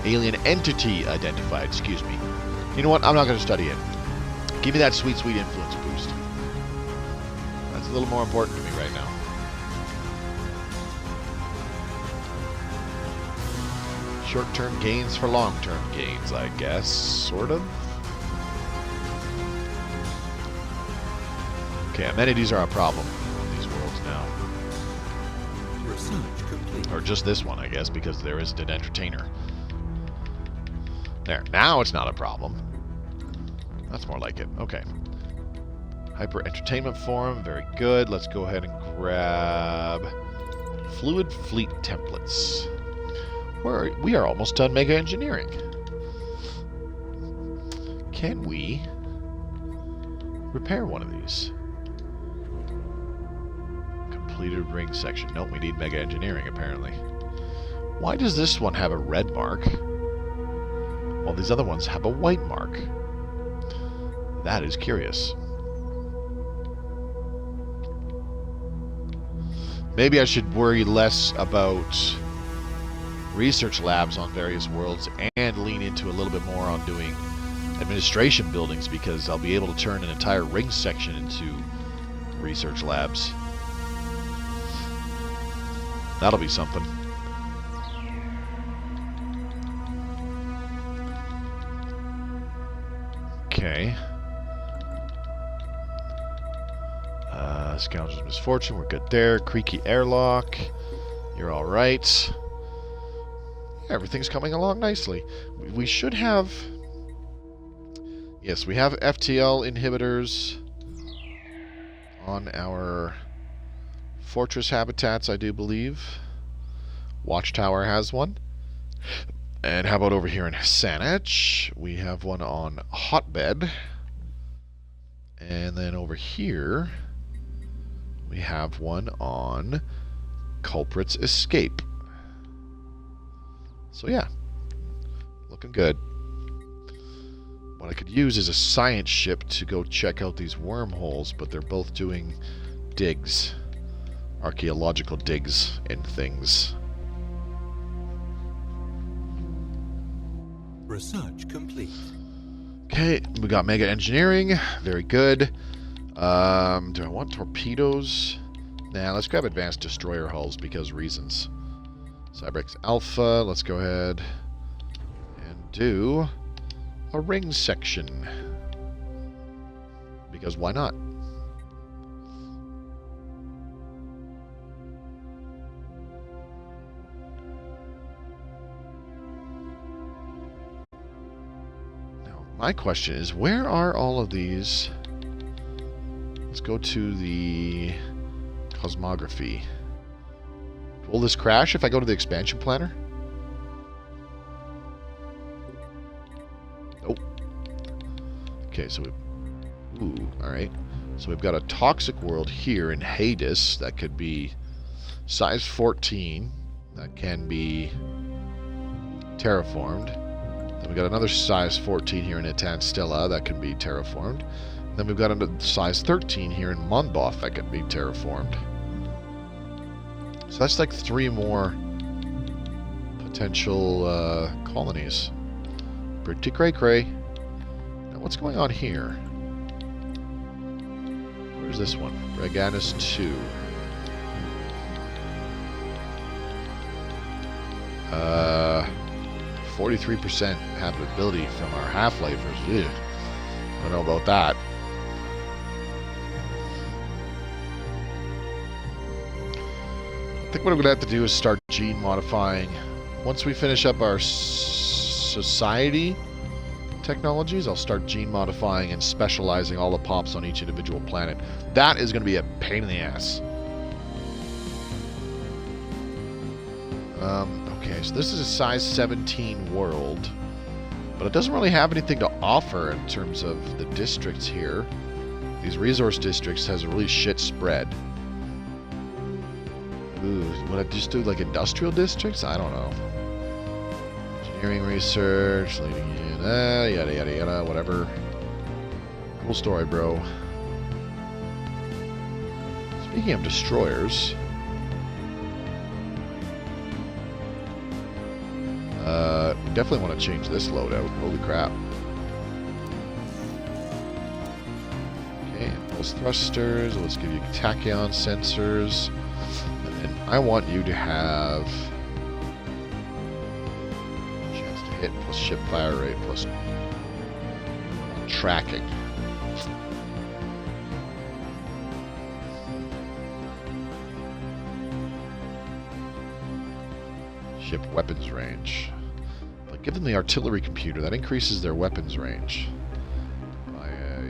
Alien entity identified, excuse me. You know what? I'm not going to study it. Give me that sweet, sweet influence boost. That's a little more important to me right now. Short-term gains for long-term gains, I guess. Sort of. Okay, amenities are a problem on these worlds now. Research complete. Or just this one, I guess, because there isn't an entertainer. There. Now it's not a problem. That's more like it. Okay. Hyper Entertainment Forum. Very good. Let's go ahead and grab Fluid Fleet Templates. We are almost done Mega Engineering. Can we repair one of these? Completed ring section. Nope, we need Mega Engineering apparently. Why does this one have a red mark? While these other ones have a white mark. That is curious. Maybe I should worry less about research labs on various worlds and lean into a little bit more on doing administration buildings, because I'll be able to turn an entire ring section into research labs. That'll be something. Okay. Scoundrel's Misfortune, we're good there. Creaky Airlock, you're alright. Everything's coming along nicely. We should have... Yes, we have FTL inhibitors on our fortress habitats, I do believe. Watchtower has one. And how about over here in Saanich? We have one on Hotbed. And then over here, we have one on Culprit's Escape. So yeah, looking good. What I could use is a science ship to go check out these wormholes, but they're both doing digs. Archaeological digs and things. Research complete. Okay, we got Mega Engineering. Very good. Do I want torpedoes? Nah, let's grab Advanced Destroyer Hulls because reasons. Cybrex Alpha, let's go ahead and do a ring section. Because why not? My question is, where are all of these? Let's go to the cosmography. Will this crash if I go to the expansion planner? Nope. Okay, so we... Ooh, alright. So we've got a toxic world here in Hades that could be size 14. That can be terraformed. Then we've got another size 14 here in Stella that can be terraformed. Then we've got a size 13 here in Monboth that can be terraformed. So that's like 3 more potential colonies. Pretty cray-cray. Now what's going on here? Where's this one? Reganus 2. 43% habitability from our Halflifers. Ugh. I don't know about that. I think what I'm going to have to do is start gene modifying. Once we finish up our society technologies, I'll start gene modifying and specializing all the pops on each individual planet. That is going to be a pain in the ass. Okay, so this is a size 17 world, but it doesn't really have anything to offer in terms of the districts here. These resource districts has a really shit spread. Ooh, would I just do like industrial districts? I don't know. Engineering research, leading in, yada yada yada, whatever. Cool story, bro. Speaking of destroyers, we definitely want to change this loadout. Holy crap. Okay, impulse thrusters. Let's give you tachyon sensors. And then I want you to have chance to hit plus ship fire rate plus tracking. Ship weapons range. But give them the artillery computer. That increases their weapons range by a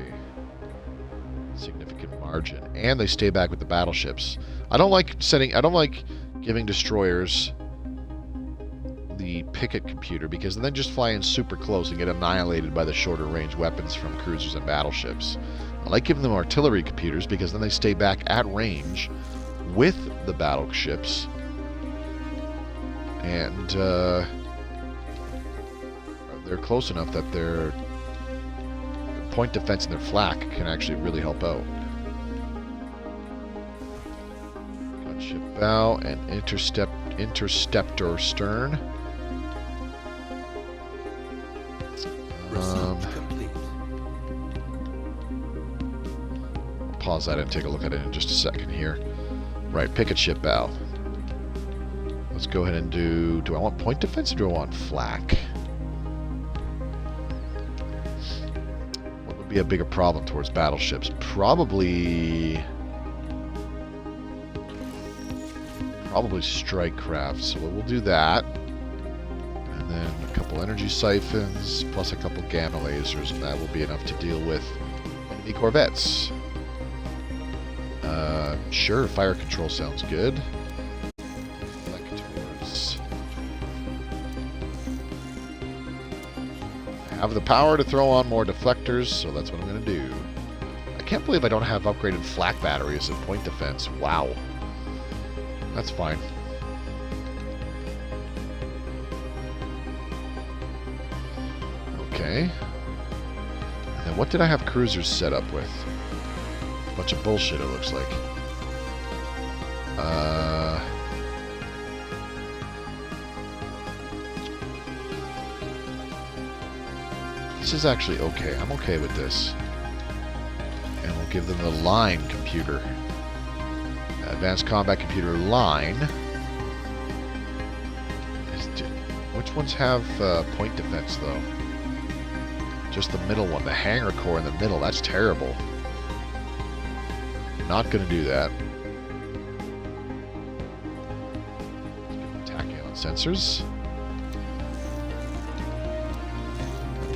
significant margin, and they stay back with the battleships. I don't like giving destroyers the picket computer, because then they just fly in super close and get annihilated by the shorter range weapons from cruisers and battleships. I like giving them artillery computers because then they stay back at range with the battleships. And they're close enough that their point defense and their flak can actually really help out. Gunship bow and interceptor stern. Pause that and take a look at it in just a second here. Right, picket ship bow. Let's go ahead and do I want point defense or do I want flak? What would be a bigger problem towards battleships? Probably strike craft. So we'll do that. And then a couple energy siphons, plus a couple gamma lasers, and that will be enough to deal with enemy corvettes. Sure, fire control sounds good. Have the power to throw on more deflectors, so that's what I'm going to do. I can't believe I don't have upgraded flak batteries and point defense. Wow. That's fine. Okay. And then what did I have cruisers set up with? A bunch of bullshit, it looks like. This is actually okay. I'm okay with this. And we'll give them the line computer. Advanced combat computer line. Which ones have point defense, though? Just the middle one. The hangar core in the middle. That's terrible. Not going to do that. Tachyon sensors.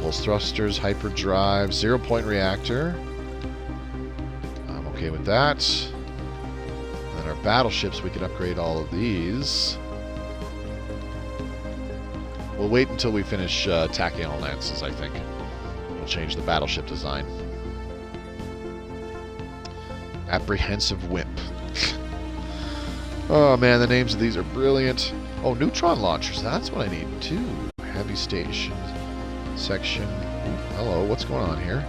Pulse thrusters, hyperdrive, 0-point reactor. I'm okay with that. And then our battleships, we can upgrade all of these. We'll wait until we finish tachyon lances, I think. We'll change the battleship design. Apprehensive Wimp. Oh man, the names of these are brilliant. Oh, neutron launchers, that's what I need too. Heavy station section. Hello, what's going on here?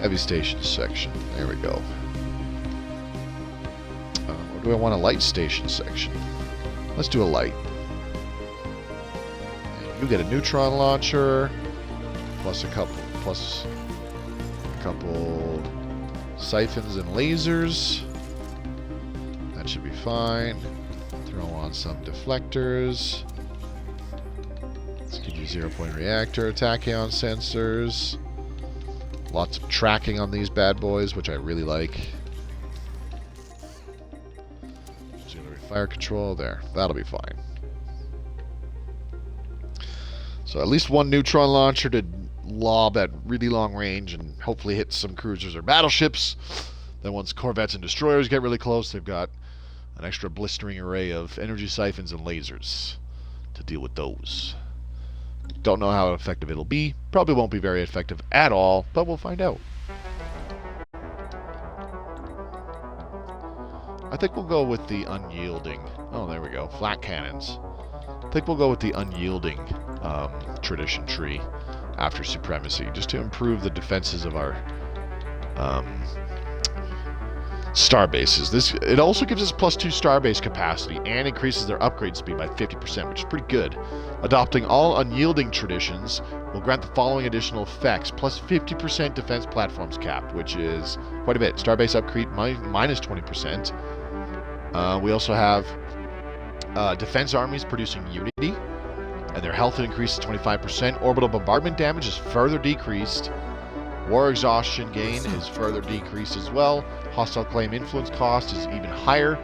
Heavy station section. There we go. Or do I want a light station section? Let's do a light. And you get a neutron launcher plus a couple siphons and lasers. That should be fine. Throw on some deflectors. Let's give you 0-point reactor, tachyon sensors. Lots of tracking on these bad boys, which I really like. Auxiliary fire control there. That'll be fine. So at least one neutron launcher to lob at really long range and hopefully hit some cruisers or battleships. Then once corvettes and destroyers get really close, they've got an extra blistering array of energy siphons and lasers to deal with those. Don't know how effective it'll be. Probably won't be very effective at all, but we'll find out. I think we'll go with the unyielding. Oh, there we go. Flat cannons. I think we'll go with the unyielding tradition tree after supremacy, just to improve the defenses of our star bases. It also gives us +2 starbase capacity and increases their upgrade speed by 50%, which is pretty good. Adopting all unyielding traditions will grant the following additional effects: plus 50% defense platforms capped, which is quite a bit. Starbase upgrade minus 20%. We also have defense armies producing unity, and their health increases 25%. Orbital bombardment damage is further decreased. War exhaustion gain is further decreased as well. Hostile claim influence cost is even higher.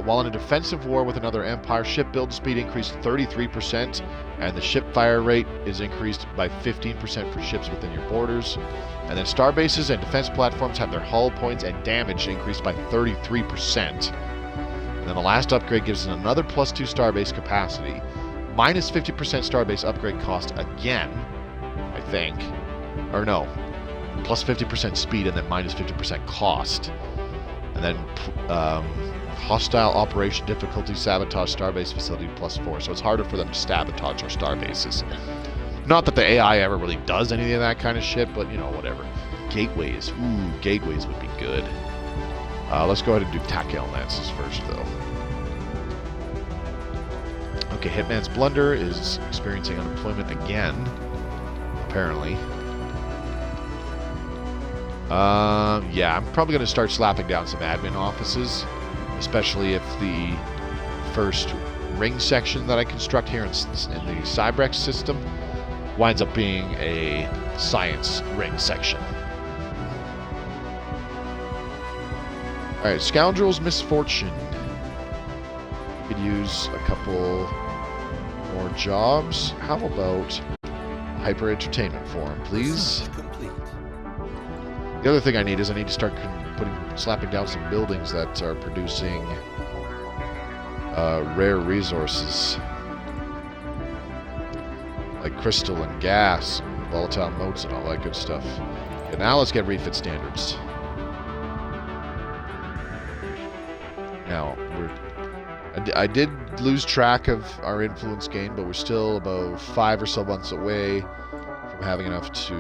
While in a defensive war with another empire, ship build speed increased 33%, and the ship fire rate is increased by 15% for ships within your borders. And then star bases and defense platforms have their hull points and damage increased by 33%. And then the last upgrade gives us another +2 starbase capacity, minus 50% starbase upgrade cost again, I think. Or no, plus 50% speed and then minus 50% cost. And then hostile operation difficulty, sabotage starbase facility +4. So it's harder for them to sabotage our starbases. Not that the AI ever really does any of that kind of shit, but you know, whatever. Gateways. Ooh, gateways would be good. Let's go ahead and do tachyon lances first, though. Okay, Hitman's Blunder is experiencing unemployment again, apparently. Yeah, I'm probably going to start slapping down some admin offices, especially if the first ring section that I construct here in the Cybrex system winds up being a science ring section. Alright, Scoundrel's Misfortune. Could use a couple more jobs. How about Hyper Entertainment Forum, please? The other thing I need is I need to start slapping down some buildings that are producing rare resources like crystal and gas, and volatile motes and all that good stuff. Okay, now let's get refit standards. Now, I did lose track of our influence gain, but we're still about 5 or so months away from having enough to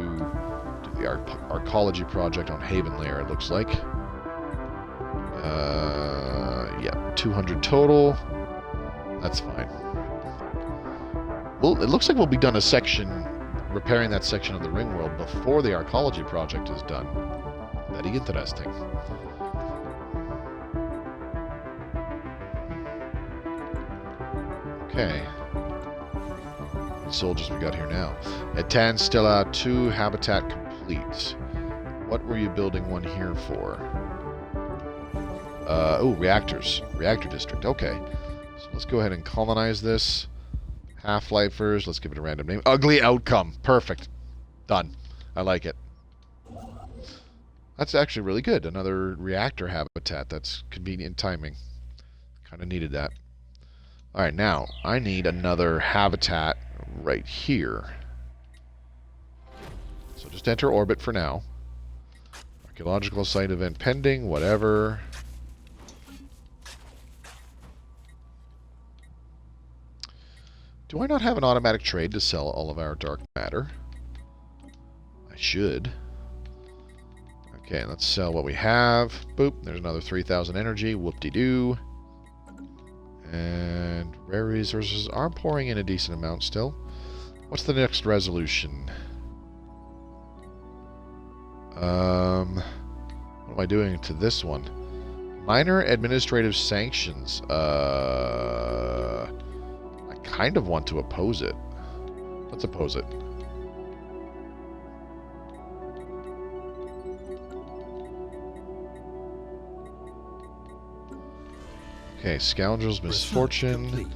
do the Arcology project on Haven Layer, it looks like. Yeah, 200 total. That's fine. Well, it looks like we'll be done a section, repairing that section of the Ringworld before the Arcology project is done. Very interesting. Okay. What soldiers we got here now? Etan Stella 2 habitat complete. What were you building one here for? Oh, reactors. Reactor district. Okay. So let's go ahead and colonize this. Halflifers. Let's give it a random name. Ugly outcome. Perfect. Done. I like it. That's actually really good. Another reactor habitat. That's convenient timing. Kind of needed that. Alright, now, I need another habitat right here. So just enter orbit for now. Archaeological site event pending, whatever. Do I not have an automatic trade to sell all of our dark matter? I should. Okay, let's sell what we have. Boop, there's another 3,000 energy. Whoop-de-doo. And rare resources are pouring in a decent amount still. What's the next resolution? What am I doing to this one? Minor administrative sanctions. I kind of want to oppose it. Let's oppose it. Okay, scoundrels, misfortune.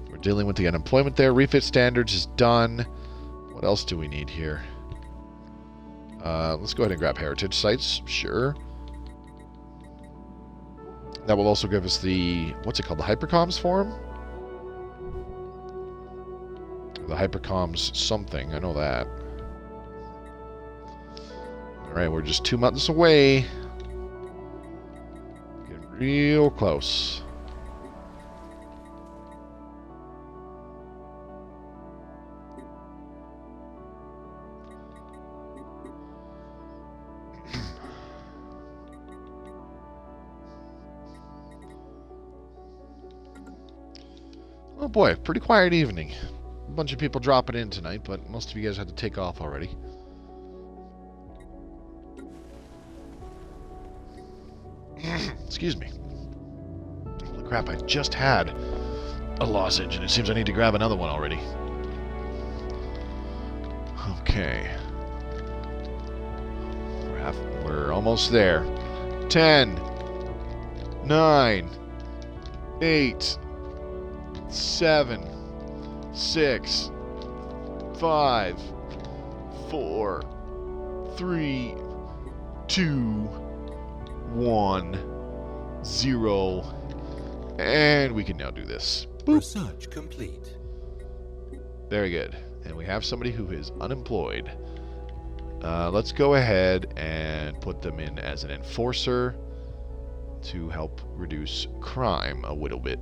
We're dealing with the unemployment there. Refit standards is done. What else do we need here? Let's go ahead and grab heritage sites. Sure. That will also give us the... what's it called? The hypercoms forum? The hypercoms something. I know that. Alright, we're just 2 months away. Getting real close. Oh boy, pretty quiet evening. A bunch of people dropping in tonight, but most of you guys had to take off already. Excuse me. Holy crap, I just had a lozenge, and it seems I need to grab another one already. Okay. We're almost there. 10, 9, 8, 7, 6, 5, 4, 3, 2, 1, 0. And we can now do this. Boop. Research complete. Very good. And we have somebody who is unemployed. Let's go ahead and put them in as an enforcer to help reduce crime a little bit.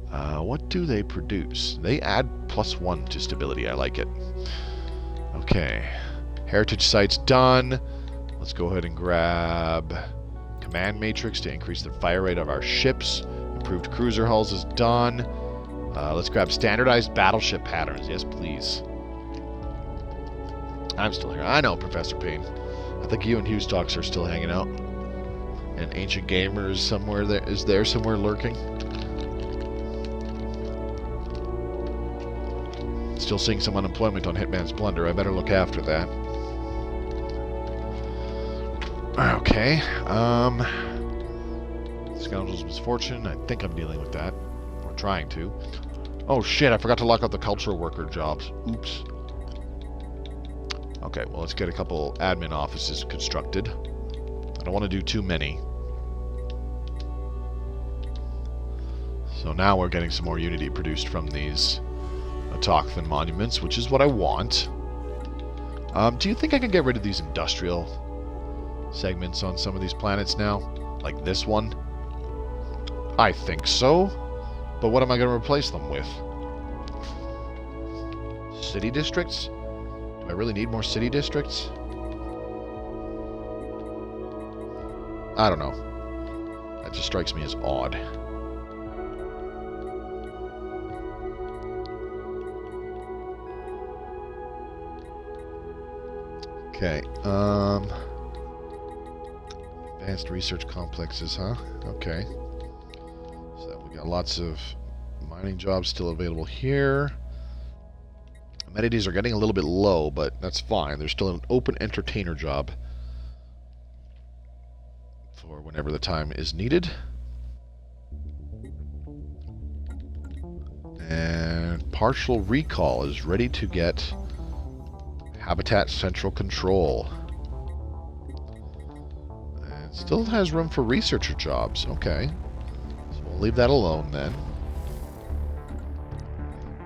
What do they produce? They add +1 to stability. I like it. Okay. Heritage sites done. Let's go ahead and grab command matrix to increase the fire rate of our ships. Improved cruiser hulls is done. Let's grab standardized battleship patterns. Yes, please. I'm still here. I know, Professor Payne. I think you and Hughes Talks are still hanging out. And Ancient Gamer is somewhere there. Is there somewhere lurking? Still seeing some unemployment on Hitman's Blunder. I better look after that. Okay. Scoundrel's Misfortune. I think I'm dealing with that. Or trying to. Oh shit, I forgot to lock out the cultural worker jobs. Oops. Okay, well let's get a couple admin offices constructed. I don't want to do too many. So now we're getting some more Unity produced from these Autochthon monuments, which is what I want. Do you think I can get rid of these industrial segments on some of these planets now? Like this one? I think so. But what am I going to replace them with? City districts? Do I really need more city districts? I don't know. That just strikes me as odd. Okay, advanced research complexes, huh? Okay. So we got lots of mining jobs still available here. Amenities are getting a little bit low, but that's fine. There's still an open entertainer job for whenever the time is needed. And partial recall is ready to get Habitat Central Control. It still has room for researcher jobs. Okay. So we'll leave that alone then.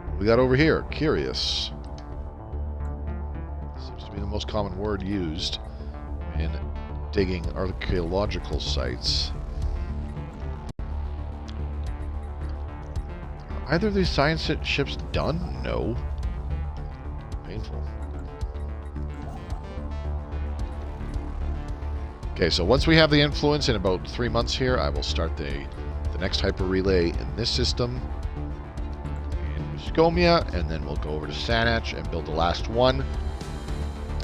What we got over here? Curious. Seems to be the most common word used in digging archaeological sites. Are either of these science ships done? No. Painful. Okay, so once we have the influence in about 3 months here, I will start the next hyper relay in this system in Muscomia, and then we'll go over to Sanach and build the last one.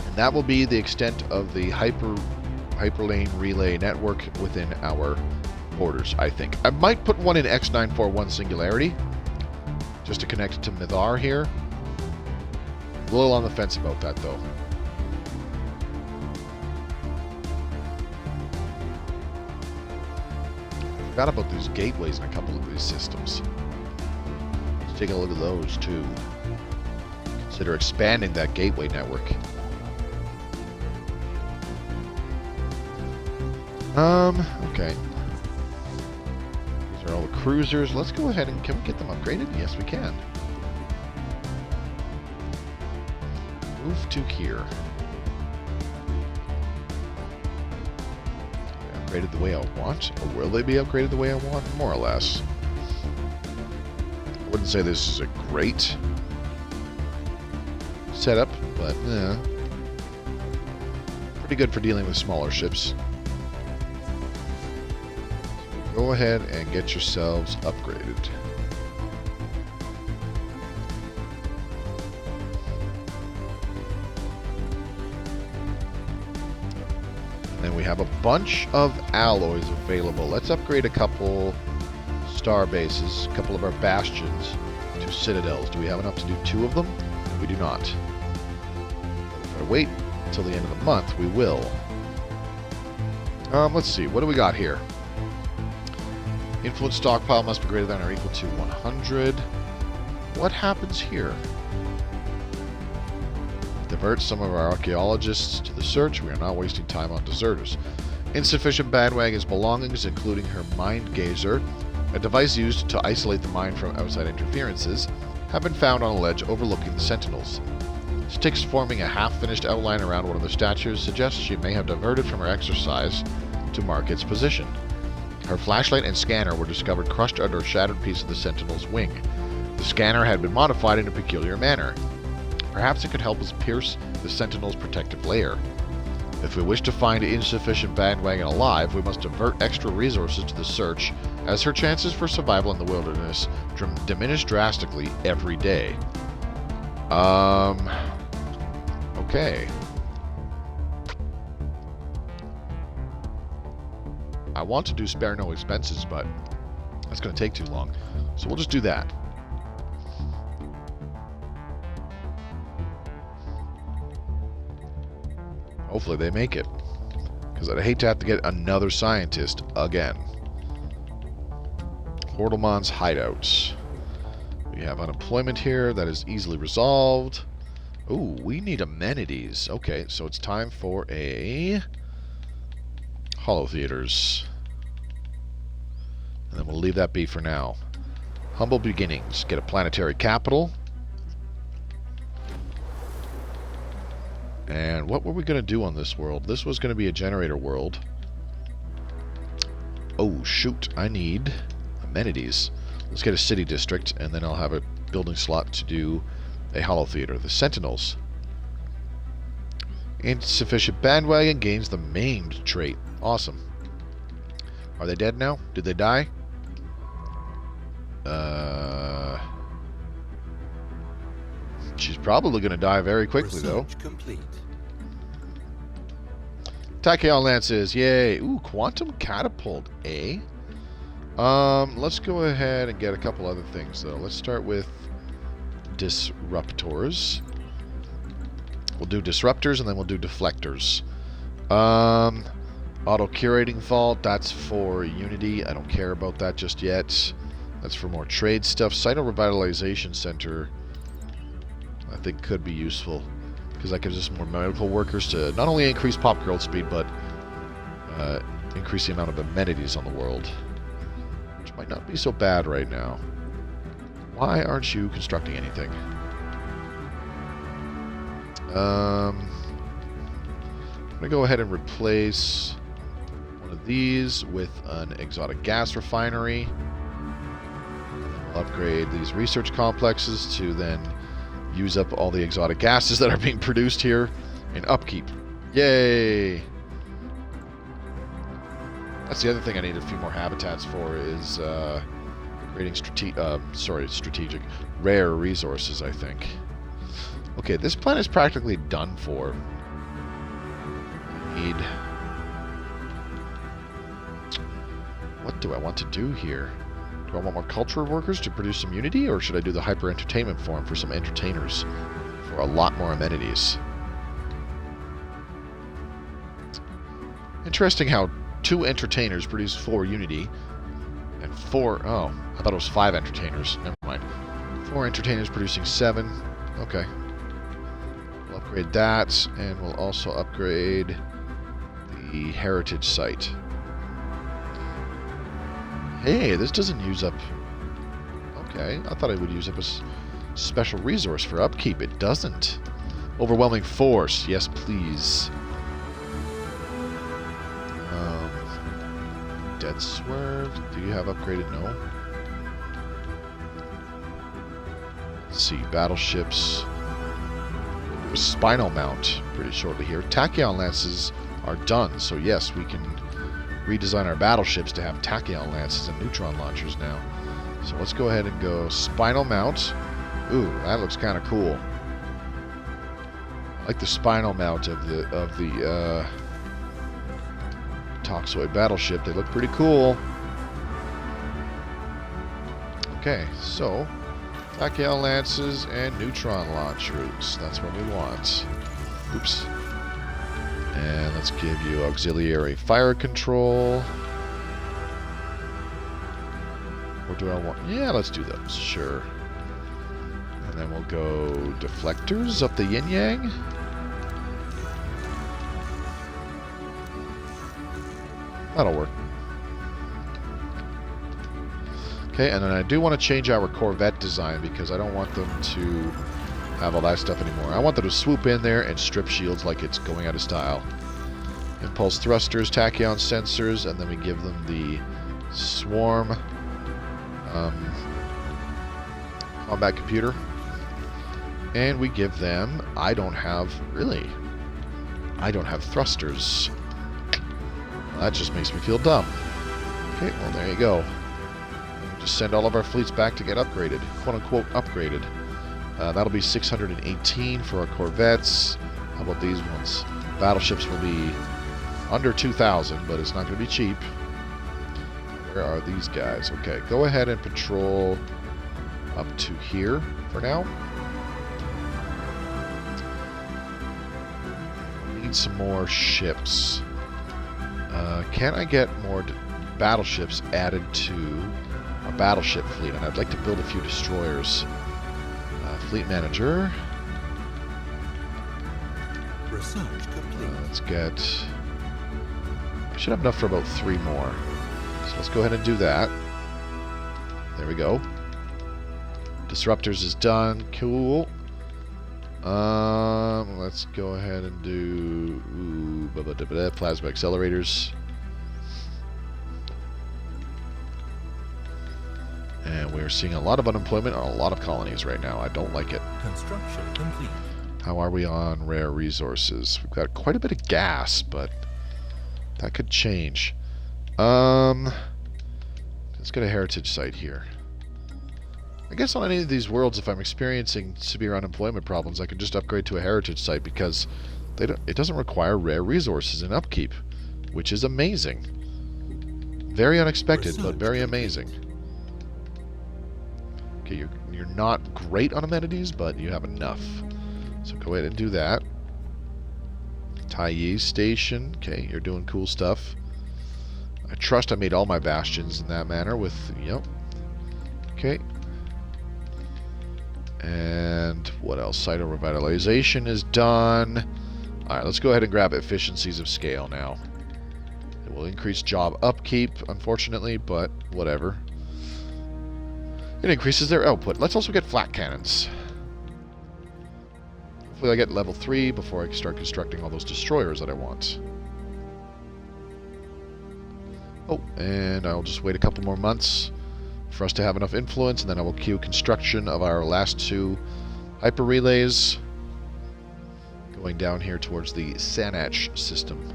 And that will be the extent of the hyperlane relay network within our borders, I think. I might put one in X941 Singularity, just to connect to Mythar here. A little on the fence about that, though. Forgot about these gateways in a couple of these systems. Let's take a look at those, too. Consider expanding that gateway network. Okay. These are all the cruisers. Let's go ahead and... Can we get them upgraded? Yes, we can. Move to here. Upgraded the way I want? Or will they be upgraded the way I want? More or less. I wouldn't say this is a great setup, but pretty good for dealing with smaller ships. So go ahead and get yourselves upgraded. And we have a bunch of alloys available. Let's upgrade a couple star bases, a couple of our bastions to citadels. Do we have enough to do 2 of them? We do not. If I wait until the end of the month, we will. Let's see. What do we got here? Influence stockpile must be greater than or equal to 100. What happens here? Divert some of our archaeologists to the search. We are not wasting time on deserters. Insufficient bandwagon's belongings, including her mind gazer, a device used to isolate the mine from outside interferences, have been found on a ledge overlooking the sentinels. Sticks forming a half-finished outline around one of the statues suggests she may have diverted from her exercise to mark its position. Her flashlight and scanner were discovered crushed under a shattered piece of the sentinel's wing. The scanner had been modified in a peculiar manner. Perhaps it could help us pierce the sentinel's protective layer. If we wish to find insufficient bandwagon alive, we must divert extra resources to the search, as her chances for survival in the wilderness diminish drastically every day. Okay. I want to do spare no expenses, but that's going to take too long. So we'll just do that. Hopefully they make it, because I'd hate to have to get another scientist again. Hordelmon's hideouts. We have unemployment here that is easily resolved. Ooh, we need amenities. Okay, so it's time for a Hollow Theaters. And then we'll leave that be for now. Humble beginnings. Get a planetary capital. And what were we going to do on this world? This was going to be a generator world. Oh, shoot. I need amenities. Let's get a city district, and then I'll have a building slot to do a hollow theater. The Sentinels. Insufficient bandwagon gains the maimed trait. Awesome. Are they dead now? Did they die? She's probably going to die very quickly, though. Complete. Tachyon Lances, yay. Ooh, Quantum Catapult, eh? Let's go ahead and get a couple other things, though. Let's start with Disruptors. We'll do Disruptors, and then we'll do Deflectors. Auto-Curating Vault, that's for Unity. I don't care about that just yet. That's for more trade stuff. Cyto-Revitalization Center, I think, could be useful. because that gives us more medical workers to not only increase pop growth speed, but increase the amount of amenities on the world, which might not be so bad right now. Why aren't you constructing anything? I'm going to go ahead and replace one of these with an exotic gas refinery. And then we'll upgrade these research complexes to then use up all the exotic gases that are being produced here in upkeep. Yay! That's the other thing I need a few more habitats for is creating strategic rare resources, I think. Okay, this planet is practically done for. I need... What do I want to do here? Do I want more culture workers to produce some unity, or should I do the hyper entertainment form for some entertainers for a lot more amenities? Interesting how 2 entertainers produce 4 unity, and 4... Oh, I thought it was 5 entertainers. Never mind. 4 entertainers producing 7. Okay. We'll upgrade that, and we'll also upgrade the heritage site. Hey, this doesn't use up... Okay, I thought it would use up a special resource for upkeep. It doesn't. Overwhelming force. Yes, please. Dead Swerve. Do you have upgraded? No. Let's see. Battleships. Spinal mount pretty shortly here. Tachyon lances are done, so yes, we can redesign our battleships to have tachyon lances and neutron launchers now. So let's go ahead and go spinal mount. Ooh, that looks kind of cool. I like the spinal mount of the Toxoid battleship. They look pretty cool. Okay, so tachyon lances and neutron launchers. That's what we want. Oops. And let's give you auxiliary fire control. Or do I want... Yeah, let's do those. Sure. And then we'll go deflectors up the yin-yang. That'll work. Okay, and then I do want to change our Corvette design because I don't want them to have all that stuff anymore. I want them to swoop in there and strip shields like it's going out of style. Impulse thrusters, tachyon sensors, and then we give them the swarm combat computer. And we give them... I don't have thrusters. That just makes me feel dumb. Okay, well, there you go. We'll just send all of our fleets back to get upgraded. Quote-unquote upgraded. That'll be 618 for our Corvettes. How about these ones? Battleships will be under 2,000, but it's not going to be cheap. Where are these guys? Okay, go ahead and patrol up to here for now. Need some more ships. Can I get more battleships added to our battleship fleet? And I'd like to build a few destroyers. Fleet manager. Research complete. Let's get... We should have enough for about 3 more. So let's go ahead and do that. There we go. Disruptors is done. Cool. Let's go ahead and do plasma accelerators. And we're seeing a lot of unemployment on a lot of colonies right now. I don't like it. Construction complete. How are we on rare resources? We've got quite a bit of gas, but that could change. Let's get a heritage site here. I guess on any of these worlds, if I'm experiencing severe unemployment problems, I can just upgrade to a heritage site because it doesn't require rare resources in upkeep, which is amazing. Very unexpected, but very amazing. Okay, you're not great on amenities, but you have enough. So go ahead and do that. Taiyi Station. Okay, you're doing cool stuff. I trust I made all my bastions in that manner with, yep. Okay. And what else? Cyto revitalization is done. Alright, let's go ahead and grab efficiencies of scale now. It will increase job upkeep, unfortunately, but whatever. It increases their output. Let's also get flat cannons. Hopefully I get level 3 before I start constructing all those destroyers that I want. Oh, and I'll just wait a couple more months for us to have enough influence, and then I will queue construction of our last 2 hyper relays going down here towards the Sanach system.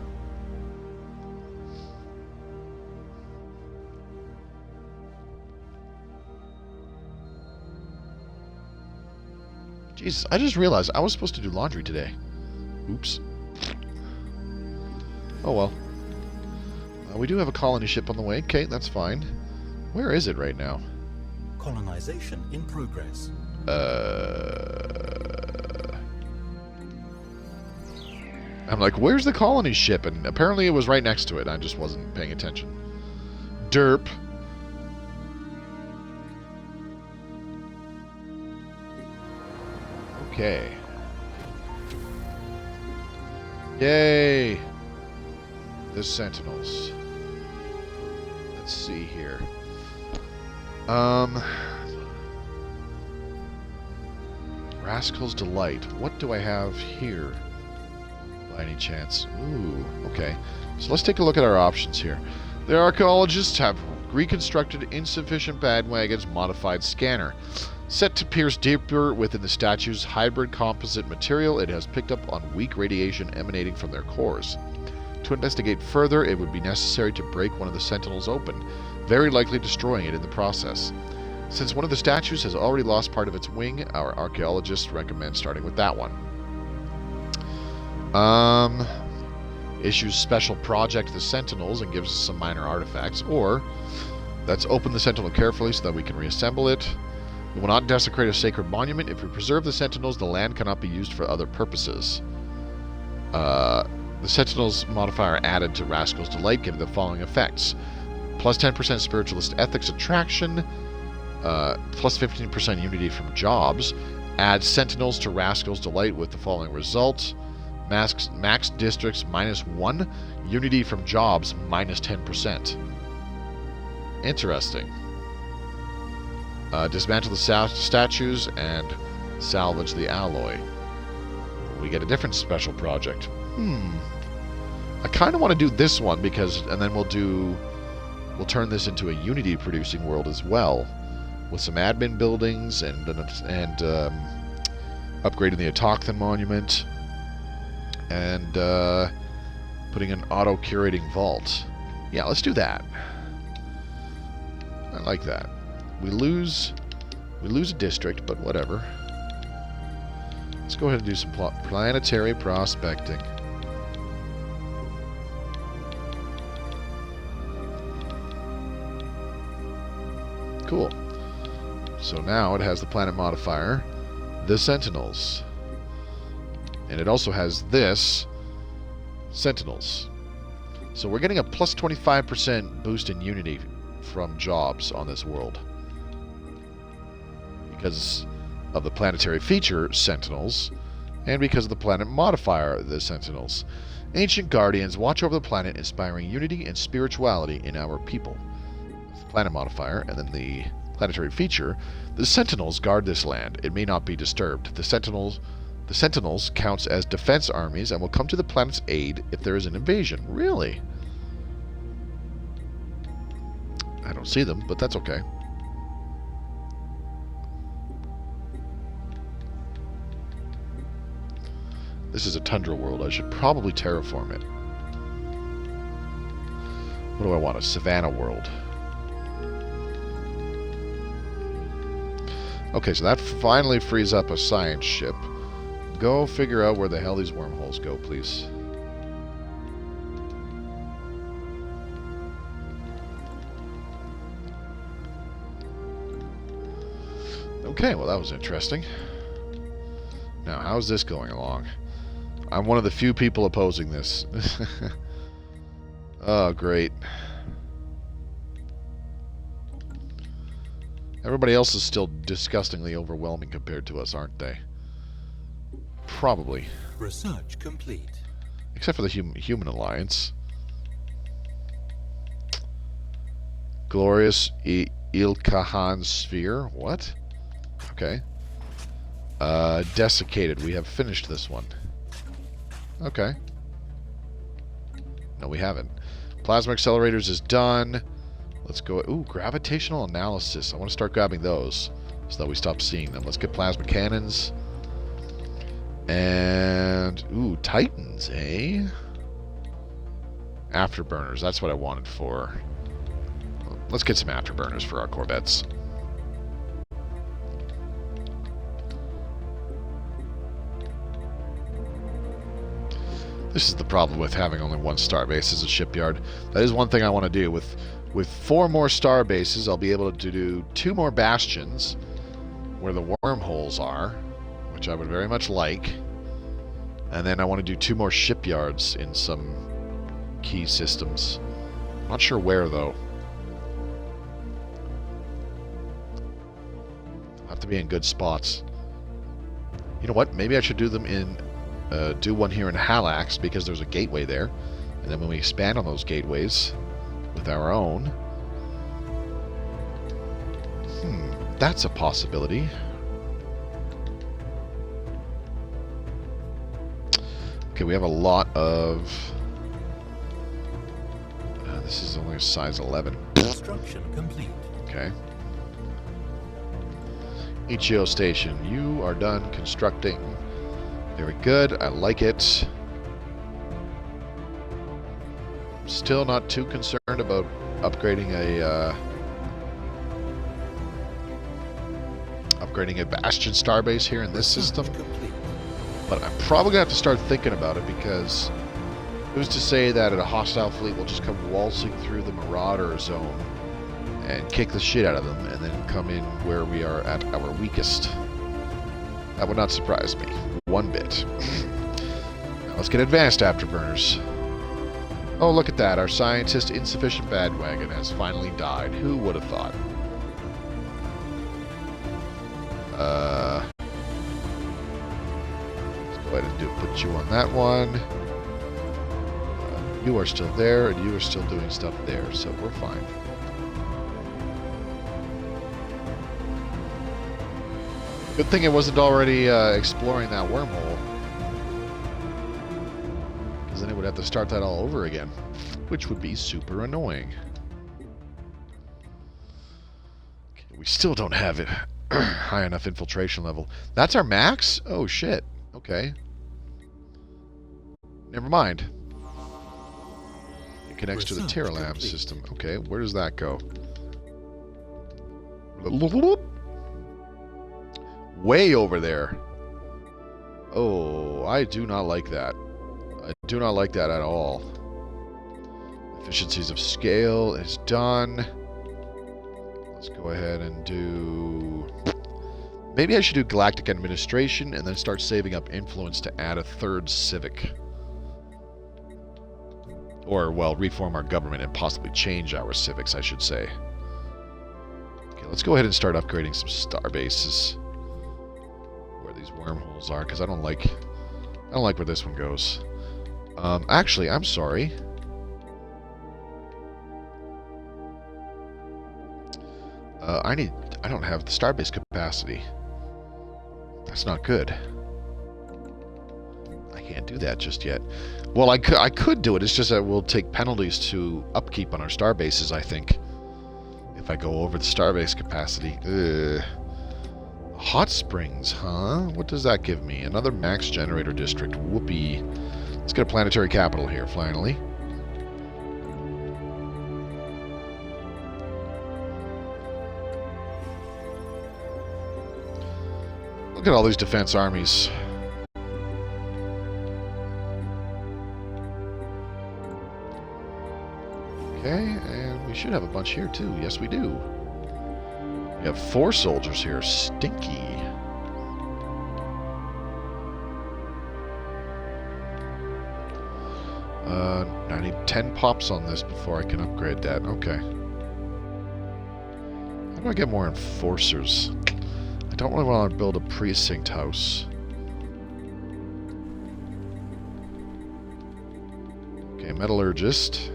Jesus, I just realized I was supposed to do laundry today. Oops. Oh well. We do have a colony ship on the way. Okay, that's fine. Where is it right now? Colonization in progress. I'm like, where's the colony ship? And apparently it was right next to it. I just wasn't paying attention. Derp. Okay. Yay! The Sentinels. Let's see here. Rascal's Delight. What do I have here? By any chance? Ooh, okay. So let's take a look at our options here. The Arcologists have reconstructed insufficient bandwagons modified scanner. Set to pierce deeper within the statue's hybrid composite material, it has picked up on weak radiation emanating from their cores. To investigate further, it would be necessary to break one of the Sentinels open, very likely destroying it in the process. Since one of the statues has already lost part of its wing, our archaeologists recommend starting with that one. Issues special project to the Sentinels and gives us some minor artifacts, or let's open the Sentinel carefully so that we can reassemble it. We will not desecrate a sacred monument. If we preserve the Sentinels, the land cannot be used for other purposes. The Sentinels modifier added to Rascal's Delight give the following effects. Plus 10% Spiritualist Ethics Attraction, plus 15% Unity from Jobs. Add Sentinels to Rascal's Delight with the following result. Max Districts -1, Unity from Jobs -10%. Interesting. Dismantle the statues and salvage the alloy. We get a different special project. I kind of want to do this one because, and then we'll turn this into a Unity producing world as well, with some admin buildings and upgrading the Autochthon monument and putting an auto curating vault. Yeah, let's do that. I like that. We lose a district, but whatever. Let's go ahead and do some planetary prospecting. Cool. So now it has the planet modifier, the Sentinels. And it also has this, Sentinels. So we're getting a plus 25% boost in Unity from jobs on this world. Because of the planetary feature, Sentinels, and because of the planet modifier, the Sentinels. Ancient Guardians watch over the planet, inspiring unity and spirituality in our people. The planet modifier, and then the planetary feature, the Sentinels guard this land. It may not be disturbed. The Sentinels counts as defense armies and will come to the planet's aid if there is an invasion. Really? I don't see them, but that's okay. This is a tundra world. I should probably terraform it. What do I want? A savanna world. Okay, so that finally frees up a science ship. Go figure out where the hell these wormholes go, please. Okay, well that was interesting. Now, how's this going along? I'm one of the few people opposing this. Oh, great. Everybody else is still disgustingly overwhelming compared to us, aren't they? Probably. Research complete. Except for the Human Alliance. Glorious Ilkahan Sphere. What? Okay. Desiccated. We have finished this one. Okay. No, we haven't. Plasma accelerators is done. Let's go. Ooh, gravitational analysis. I want to start grabbing those so that we stop seeing them. Let's get plasma cannons. And, ooh, Titans, eh? Afterburners. That's what I wanted for. Let's get some afterburners for our Corvettes. This is the problem with having only one starbase as a shipyard. That is one thing I want to do. With 4 more starbases, I'll be able to do 2 more bastions where the wormholes are, which I would very much like. And then I want to do 2 more shipyards in some key systems. Not sure where, though. Have to be in good spots. You know what? Maybe I should do them in... do one here in Halax, because there's a gateway there. And then when we expand on those gateways with our own... that's a possibility. Okay, we have a lot of... this is only a size 11. Construction complete. Okay. Ichio Station, you are done constructing. Very good, I like it. Still not too concerned about upgrading a Bastion starbase here in this system. But I'm probably going to have to start thinking about it, because who's to say that a hostile fleet will just come waltzing through the Marauder zone and kick the shit out of them and then come in where we are at our weakest. That would not surprise me one bit. Now let's get advanced afterburners. Oh, look at that. Our scientist insufficient bandwagon has finally died. Who would have thought? Let's go ahead and put you on that one. You are still there, and you are still doing stuff there, so we're fine. Good thing it wasn't already exploring that wormhole. Because then it would have to start that all over again. Which would be super annoying. Okay, we still don't have it. High enough infiltration level. That's our max? Oh shit. Okay. Never mind. It connects to the Terralam system. Okay, where does that go? Way over there. Oh, I do not like that. I do not like that at all. Efficiencies of scale is done. Let's go ahead and do... Maybe I should do Galactic Administration and then start saving up influence to add a 3rd civic. Or, well, reform our government and possibly change our civics, I should say. Okay, let's go ahead and start upgrading some star bases. Where these wormholes are, because I don't like where this one goes. Actually, I'm sorry. I don't have the starbase capacity. That's not good. I can't do that just yet. Well, I could do it. It's just that we'll take penalties to upkeep on our starbases, I think. If I go over the starbase capacity. Ugh. Hot Springs, huh? What does that give me? Another max generator district. Whoopee. Let's get a planetary capital here, finally. Look at all these defense armies. Okay, and we should have a bunch here too. Yes, we do. We have 4 soldiers here. Stinky. I need 10 pops on this before I can upgrade that. Okay. I do I get more enforcers? I don't really want to build a precinct house. Okay, metallurgist.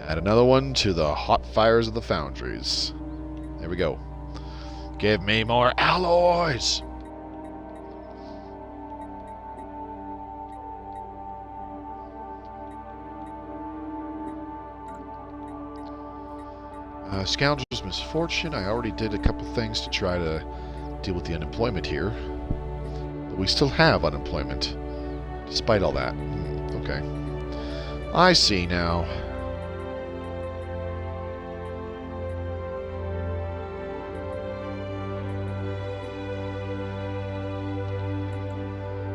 Add another one to the hot fires of the foundries. There we go. Give me more alloys! Scoundrel's misfortune. I already did a couple things to try to deal with the unemployment here. But we still have unemployment, despite all that. Okay. I see now.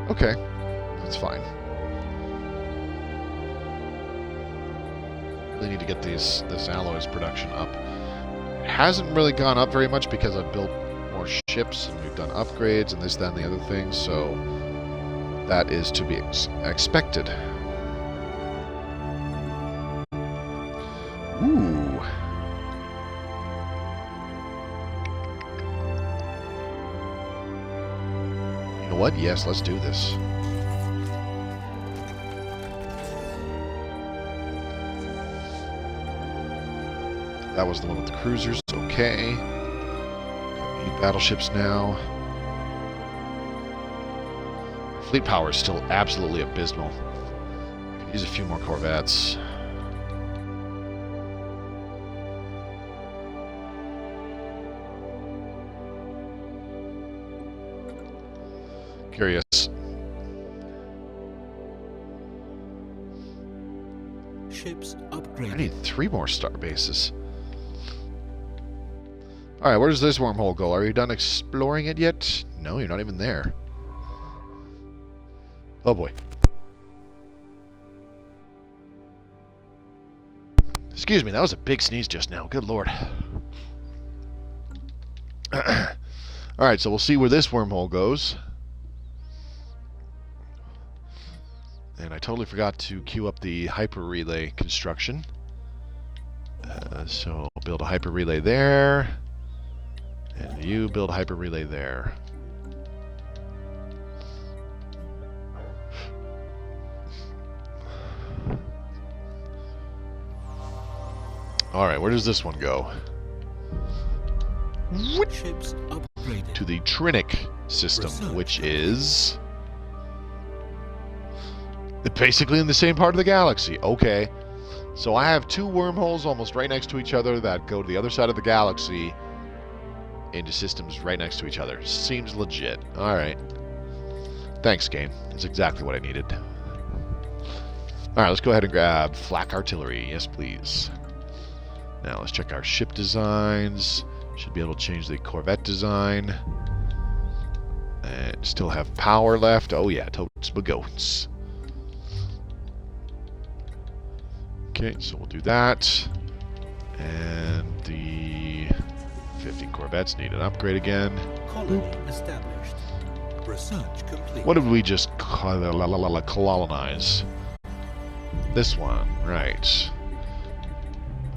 Okay. That's fine. Really need to get this alloys production up. It hasn't really gone up very much because I've built more ships and we've done upgrades and this, that, and the other things, so that is to be expected. Ooh. You know what? Yes, let's do this. That was the one with the cruisers. Okay. 8 battleships now. Fleet power is still absolutely abysmal. Could use a few more corvettes. Curious. Ships upgraded. I need 3 more star bases. Alright, where does this wormhole go? Are you done exploring it yet? No, you're not even there. Oh boy. Excuse me, that was a big sneeze just now. Good lord. Alright, so we'll see where this wormhole goes. And I totally forgot to queue up the hyper relay construction. So I'll build a hyper relay there. And you build a hyper relay there. Alright, where does this one go? Ships upgraded. To the Trinic system, which is basically in the same part of the galaxy. Okay. So I have 2 wormholes almost right next to each other that go to the other side of the galaxy into systems right next to each other. Seems legit. Alright. Thanks, game. That's exactly what I needed. Alright, let's go ahead and grab flak artillery. Yes, please. Now, let's check our ship designs. Should be able to change the corvette design. And still have power left. Oh, yeah. Totes bagoats. Okay, so we'll do that. And the 50 corvettes need an upgrade again. Colony established. Research complete. What did we just colonize? This one, right.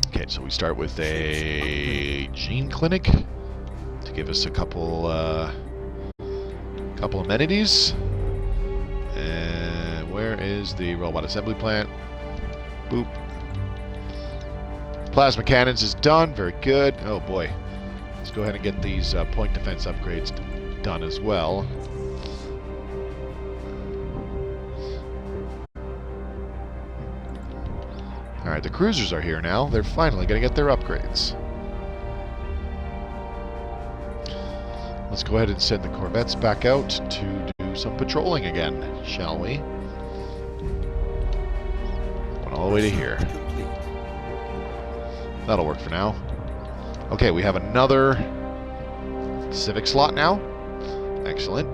Okay, so we start with a gene clinic to give us a couple amenities. And where is the robot assembly plant? Boop. Plasma cannons is done. Very good. Oh boy. Let's go ahead and get these point defense upgrades done as well. Alright, the cruisers are here now. They're finally going to get their upgrades. Let's go ahead and send the corvettes back out to do some patrolling again, shall we? Going all the way to here. That'll work for now. Okay, we have another civic slot now. Excellent.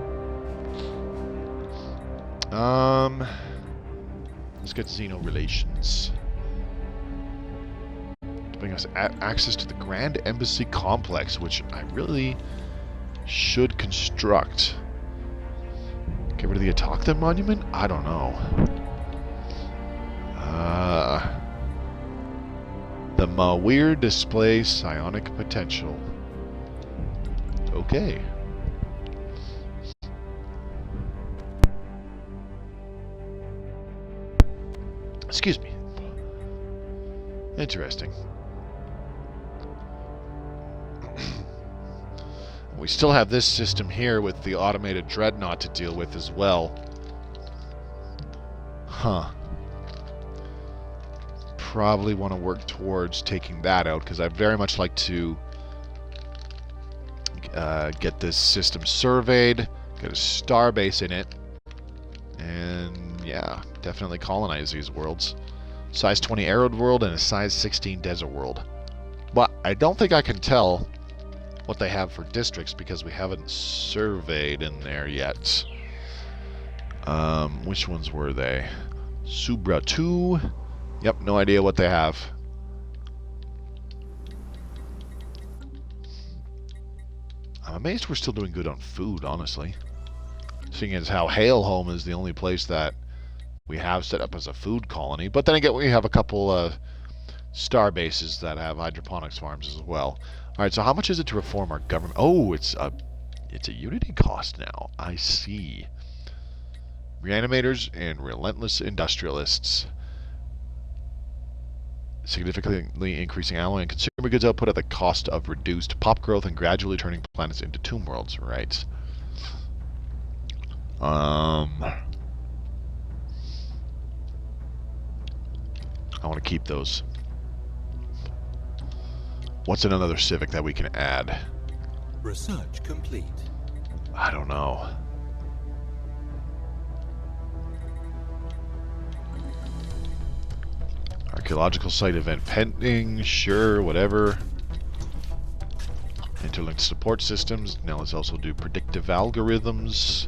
Let's get Xeno relations. To bring us access to the Grand Embassy Complex, which I really should construct. Get rid of the Autochthon Monument? I don't know. The The Mawir display psionic potential. Okay. Excuse me. Interesting. We still have this system here with the Automated Dreadnought to deal with as well. Huh. Probably want to work towards taking that out, because I'd very much like to get this system surveyed, get a star base in it, and yeah, definitely colonize these worlds. Size 20 arid world and a size 16 desert world. But I don't think I can tell what they have for districts because we haven't surveyed in there yet. Which ones were they? Subra 2. Yep, no idea what they have. I'm amazed we're still doing good on food, honestly. Seeing as how Hailhome is the only place that we have set up as a food colony. But then again, we have a couple star bases that have hydroponics farms as well. Alright, so how much is it to reform our government? Oh, it's a unity cost now. I see. Reanimators and relentless industrialists. Significantly increasing alloy and consumer goods output at the cost of reduced pop growth and gradually turning planets into tomb worlds. Right. I want to keep those. What's another civic that we can add? Research complete. I don't know. Archaeological site event pending. Sure, whatever. Interlinked support systems. Now let's also do predictive algorithms.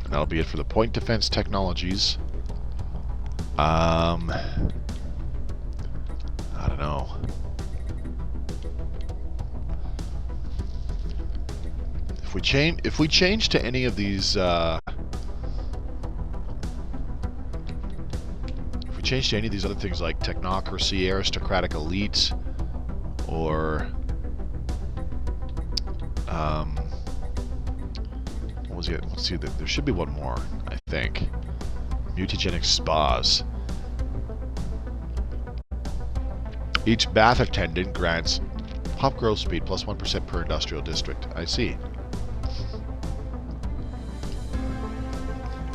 And that'll be it for the point defense technologies. I don't know. If we change to any of these other things like technocracy, aristocratic elite, or what was it? Let's see. There should be one more, I think. Mutagenic spas. Each bath attendant grants pop growth speed plus 1% per industrial district. I see.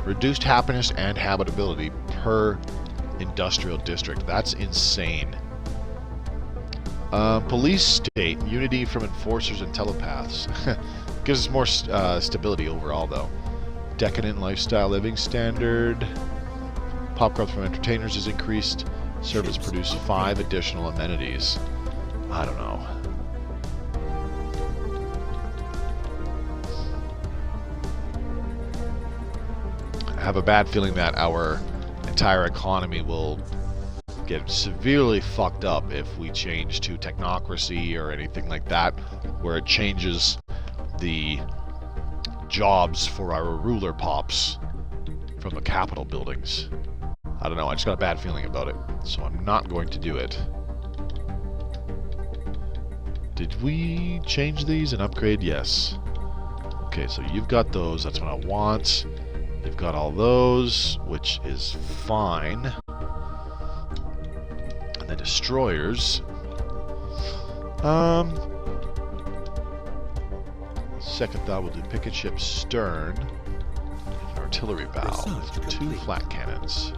Reduced happiness and habitability per industrial district. That's insane. Police state. Unity from enforcers and telepaths. Gives us more stability overall, though. Decadent lifestyle living standard. Pop growth from entertainers is increased. Service produce 5 additional amenities. I don't know. I have a bad feeling that our entire economy will get severely fucked up if we change to technocracy or anything like that, where it changes the jobs for our ruler pops from the Capitol buildings. I don't know, I just got a bad feeling about it, so I'm not going to do it. Did we change these and upgrade? Yes. Okay, so you've got those, that's what I want. You've got all those, which is fine. And the destroyers. Second thought, we'll do picket ship stern. And artillery bow with 2 flat cannons.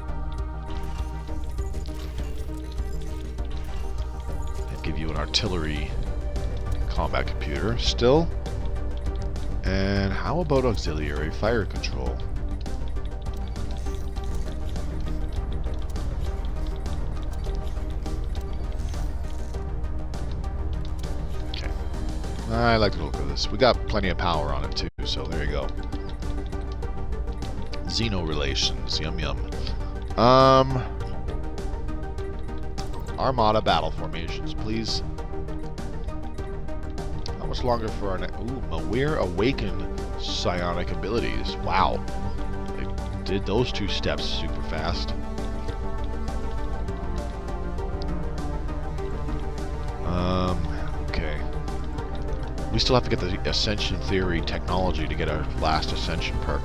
And give you an artillery combat computer still. And how about auxiliary fire control? I like the look of this. We got plenty of power on it too, so there you go. Xeno relations, yum yum. Armada battle formations, please. How much longer for our next? Ooh, Mawir Awaken psionic abilities. Wow, they did those 2 steps super fast. Okay. We still have to get the Ascension Theory technology to get our last Ascension perk.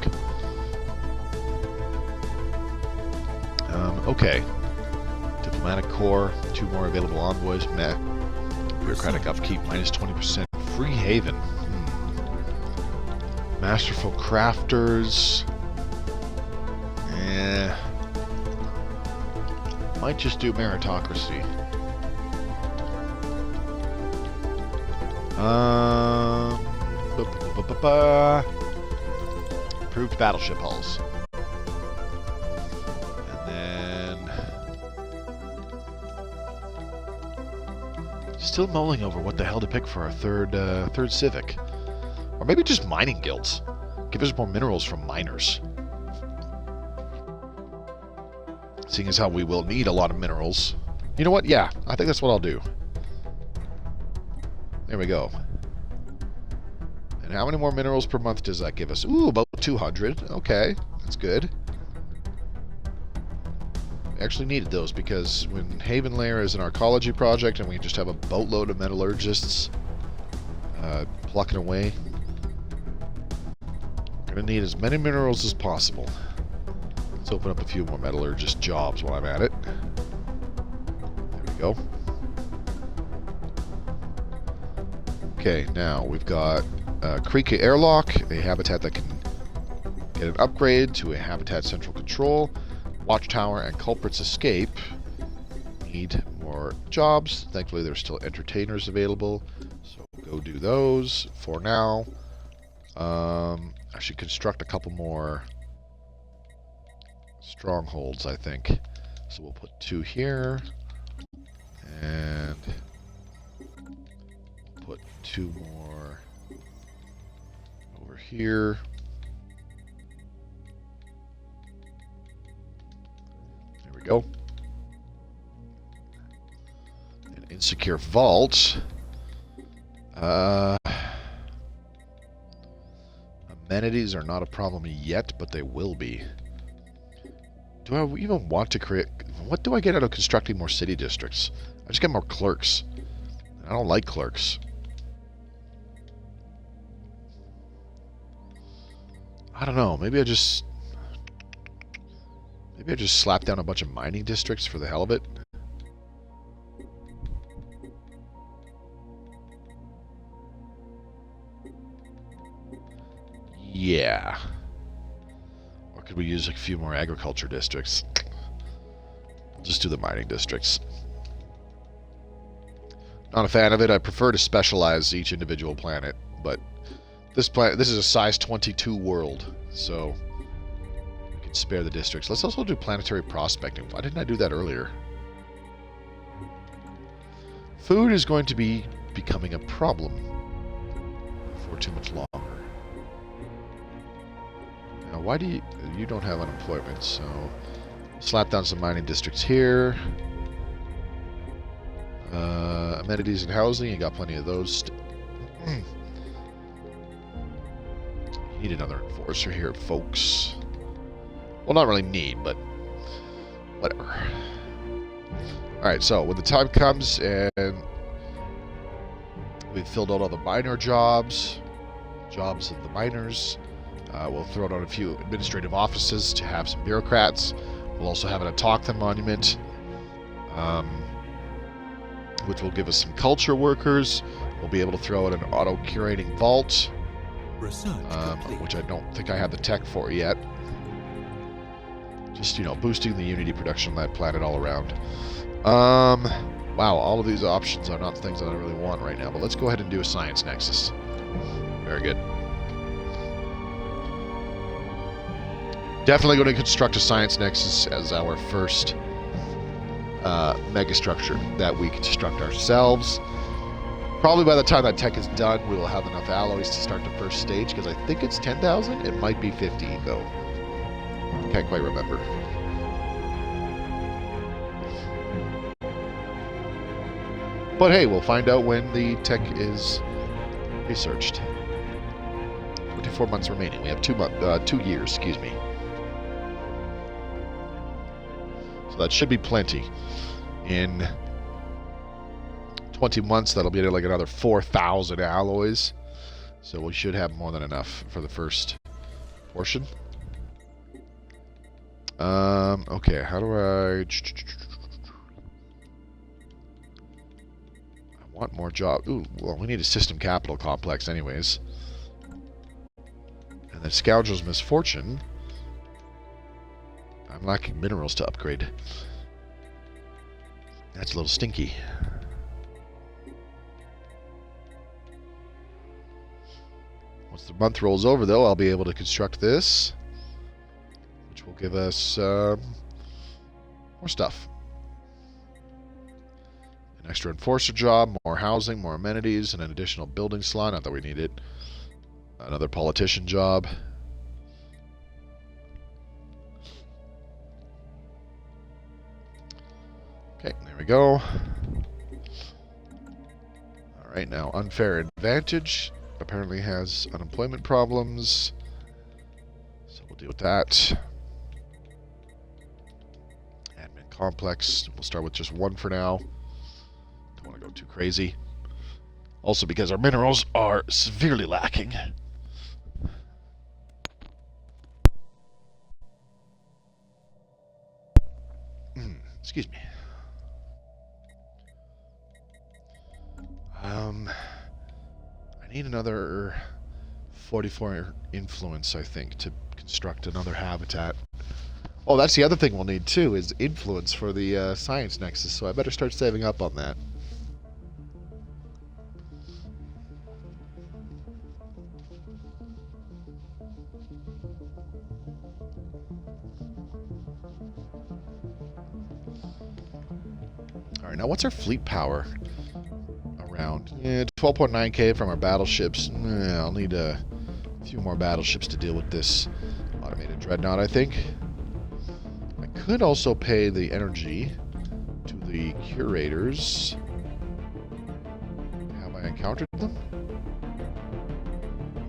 Okay. Diplomatic Corps, 2 more available envoys, meh. Bureaucratic upkeep, minus 20%. Free Haven. Masterful Crafters. Might just do Meritocracy. Improved battleship hulls. And then... Still mulling over what the hell to pick for our third civic. Or maybe just mining guilds. Give us more minerals from miners. Seeing as how we will need a lot of minerals. You know what? Yeah, I think that's what I'll do. There we go. And how many more minerals per month does that give us? Ooh, about 200. Okay, that's good. We actually needed those because when Haven Lair is an arcology project and we just have a boatload of metallurgists plucking away, we're going to need as many minerals as possible. Let's open up a few more metallurgist jobs while I'm at it. There we go. Okay, now we've got Krika Airlock, a habitat that can get an upgrade to a habitat central control. Watchtower and Culprit's Escape need more jobs. Thankfully, there's still entertainers available, so we'll go do those for now. I should construct a couple more strongholds, I think. So we'll put 2 here, and we'll put 2 more over here. There we go. An insecure vault. Amenities are not a problem yet, but they will be. Do I even want to create... What do I get out of constructing more city districts? I just get more clerks. I don't like clerks. I don't know. Maybe I just slap down a bunch of mining districts for the hell of it. Yeah. Or could we use a few more agriculture districts? Just do the mining districts. Not a fan of it. I prefer to specialize each individual planet, but this is a size 22 world, so we can spare the districts. Let's also do planetary prospecting. Why didn't I do that earlier? Food is going to be becoming a problem for too much longer. Now, why do you don't have unemployment, so slap down some mining districts here. Amenities and housing, you got plenty of those. You need another enforcer here, folks. Well, not really need, but whatever. Alright, so when the time comes and we've filled out all the miner jobs of the miners, we'll throw out a few administrative offices to have some bureaucrats. We'll also have an Autochthon monument, which will give us some culture workers. We'll be able to throw out an auto-curating vault, which I don't think I have the tech for yet. Just, you know, boosting the Unity production on that planet all around. Wow, all of these options are not things that I really want right now, but let's go ahead and do a Science Nexus. Very good. Definitely going to construct a Science Nexus as our first megastructure that we construct ourselves. Probably by the time that tech is done, we will have enough alloys to start the first stage, because I think it's 10,000. It might be 50, though. Can't quite remember. But hey, we'll find out when the tech is researched. 24 months remaining. We have 2 years, excuse me. So that should be plenty in 20 months, that'll be like another 4,000 alloys. So we should have more than enough for the first portion. Okay, how do I want more job. Ooh, well, we need a system capital complex anyways. And then Scoundrel's Misfortune. I'm lacking minerals to upgrade. That's a little stinky. Once the month rolls over, though, I'll be able to construct this, which will give us more stuff. An extra enforcer job, more housing, more amenities, and an additional building slot. Not that we need it. Another politician job. Okay, there we go. Alright, now unfair advantage. Apparently has unemployment problems. So we'll deal with that. Admin complex. We'll start with just one for now. Don't want to go too crazy. Also because our minerals are severely lacking. Excuse me. I need another 44 influence, I think, to construct another habitat. Oh, that's the other thing we'll need, too, is influence for the science nexus, so I better start saving up on that. Alright, now what's our fleet power? Around 12.9k from our battleships. I'll need a few more battleships to deal with this automated dreadnought, I think. I could also pay the energy to the curators. Have I encountered them?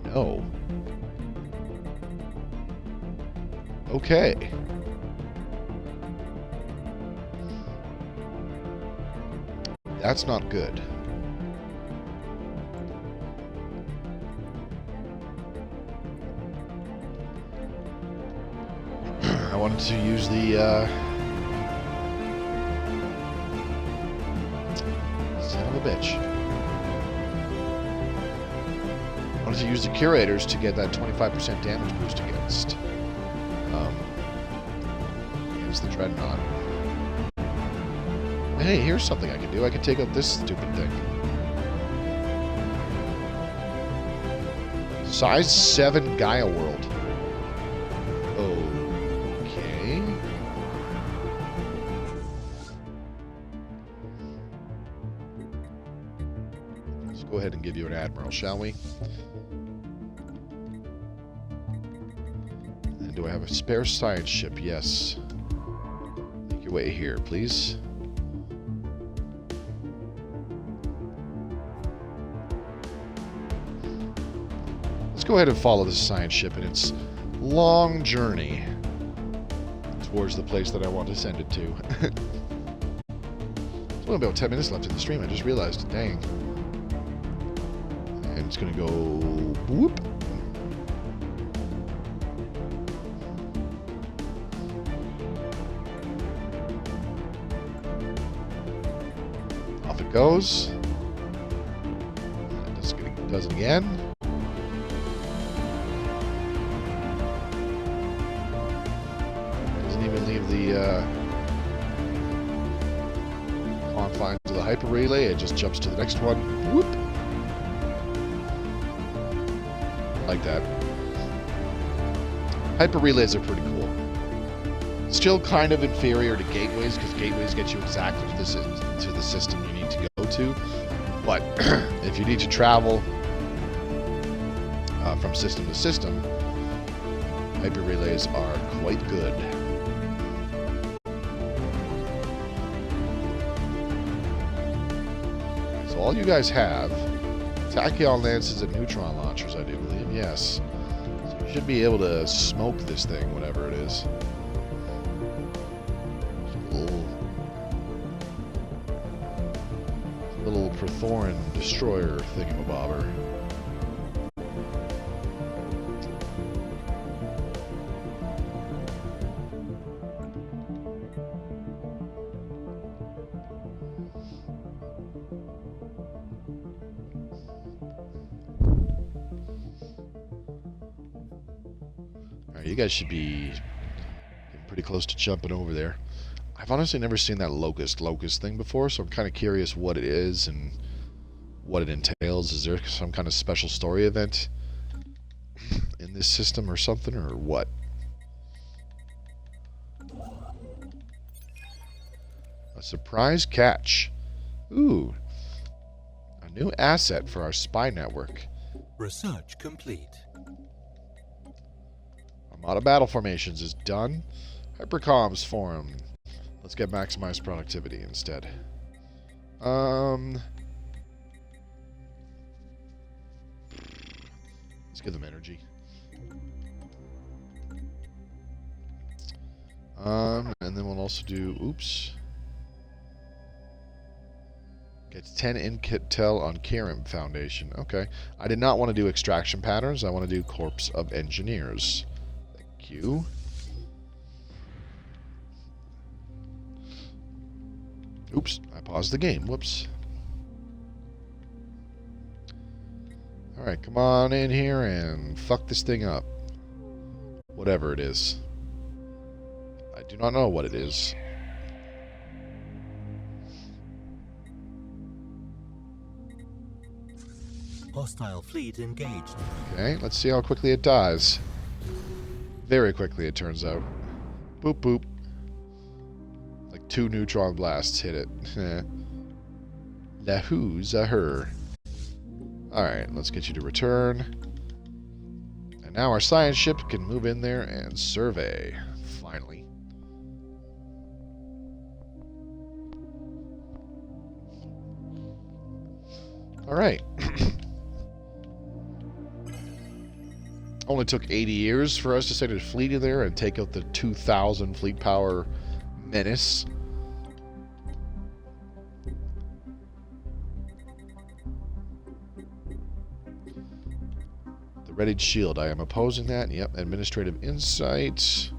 No. Okay. That's not good. I wanted to use the son of a bitch. I wanted to use the curators to get that 25% damage boost against the dreadnought. Hey, here's something I can do. I can take out this stupid thing. Size 7 Gaia World. Okay. Let's go ahead and give you an admiral, shall we? And do I have a spare science ship? Yes. Make your way here, please. Let's go ahead and follow this science ship in its long journey towards the place that I want to send it to. There's only about 10 minutes left in the stream, I just realized. Dang. And it's going to go... whoop. Off it goes. That does it again. The confines of the hyper relay, it just jumps to the next one. Whoop! Like that. Hyper relays are pretty cool. Still kind of inferior to gateways, because gateways get you exactly to the system you need to go to. But if you need to travel from system to system, hyper relays are quite good. All you guys have, tachyon lances and neutron launchers, I do believe, yes. So you should be able to smoke this thing, whatever it is. for Thorin Destroyer thingamabobber. Alright, you guys should be getting pretty close to jumping over there. I've honestly never seen that locust thing before, so I'm kind of curious what it is and what it entails. Is there some kind of special story event in this system or something, or what? A surprise catch. Ooh. A new asset for our spy network. Research complete. Armada battle formations is done. Hypercoms forum. Let's get maximized productivity instead. Let's give them energy. And then we'll also do, oops. Gets 10 intel on Kirim Foundation. Okay. I did not want to do extraction patterns. I want to do Corps of Engineers. Thank you. Oops, I paused the game. Whoops. Alright, come on in here and fuck this thing up. Whatever it is. I do not know what it is. Hostile fleet engaged. Okay, let's see how quickly it dies. Very quickly, it turns out. Boop, boop. Like 2 neutron blasts hit it. La who's a her. Alright, let's get you to return. And now our science ship can move in there and survey. Finally. Alright. Only took 80 years for us to send a fleet in there and take out the 2,000 fleet power menace. The readied shield. I am opposing that. Yep. Administrative insight.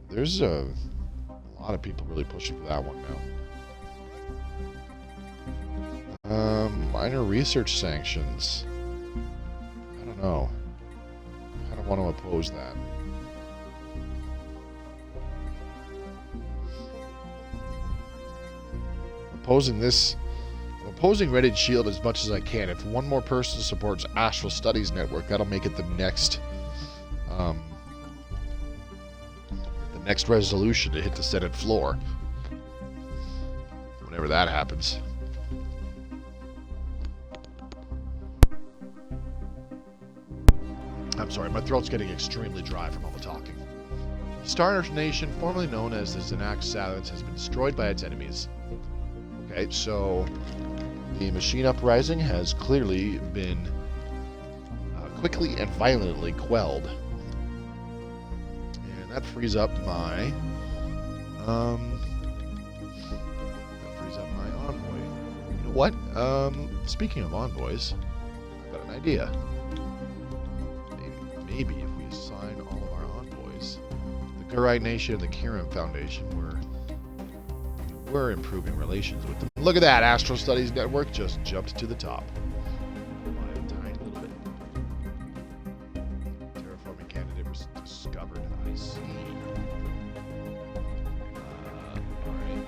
There's a lot of people really pushing for that one now. Minor research sanctions. I don't know. I don't want to oppose that. Opposing this, I'm opposing Reddit Shield as much as I can. If one more person supports Astral Studies Network, that'll make it the next resolution to hit the Senate floor. Whenever that happens. I'm sorry, my throat's getting extremely dry from all the talking. Star Nation, formerly known as the Zanak Savage, has been destroyed by its enemies. Okay, so the machine uprising has clearly been quickly and violently quelled. And that frees up my envoy. You know what? Speaking of envoys, I've got an idea. Maybe if we assign all of our envoys, the Gurite Nation and the Kirim Foundation, we're improving relations with them. Look at that, Astral Studies Network just jumped to the top. By a tiny little bit. Terraforming candidate was discovered. I see. Alright.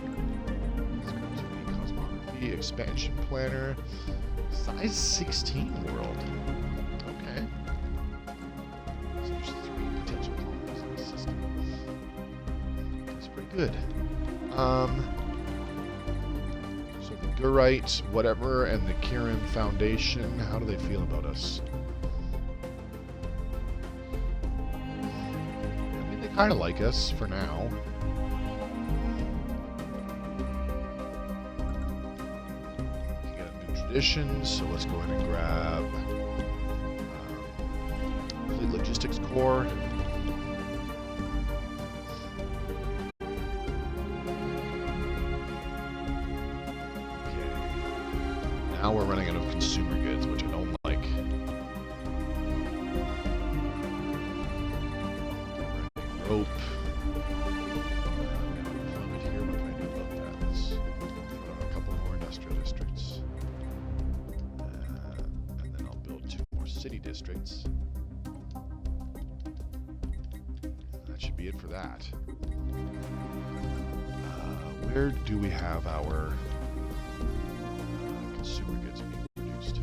Let's go to the Cosmography Expansion Planner. Size 16 world. Okay. There's 3 potential colonies in the system. That's pretty good. So the Gurite, whatever, and the Kirim Foundation, how do they feel about us? I mean, they kind of like us for now. You got new traditions, so let's go ahead and grab Fleet Logistics Core. Okay. now we're running out of consumer goods, which I don't like. Rope. Here, what do I do about that? Let's put on a couple more industrial districts. And then I'll build 2 more city districts. And that should be it for that. Where do we have our consumer goods being produced?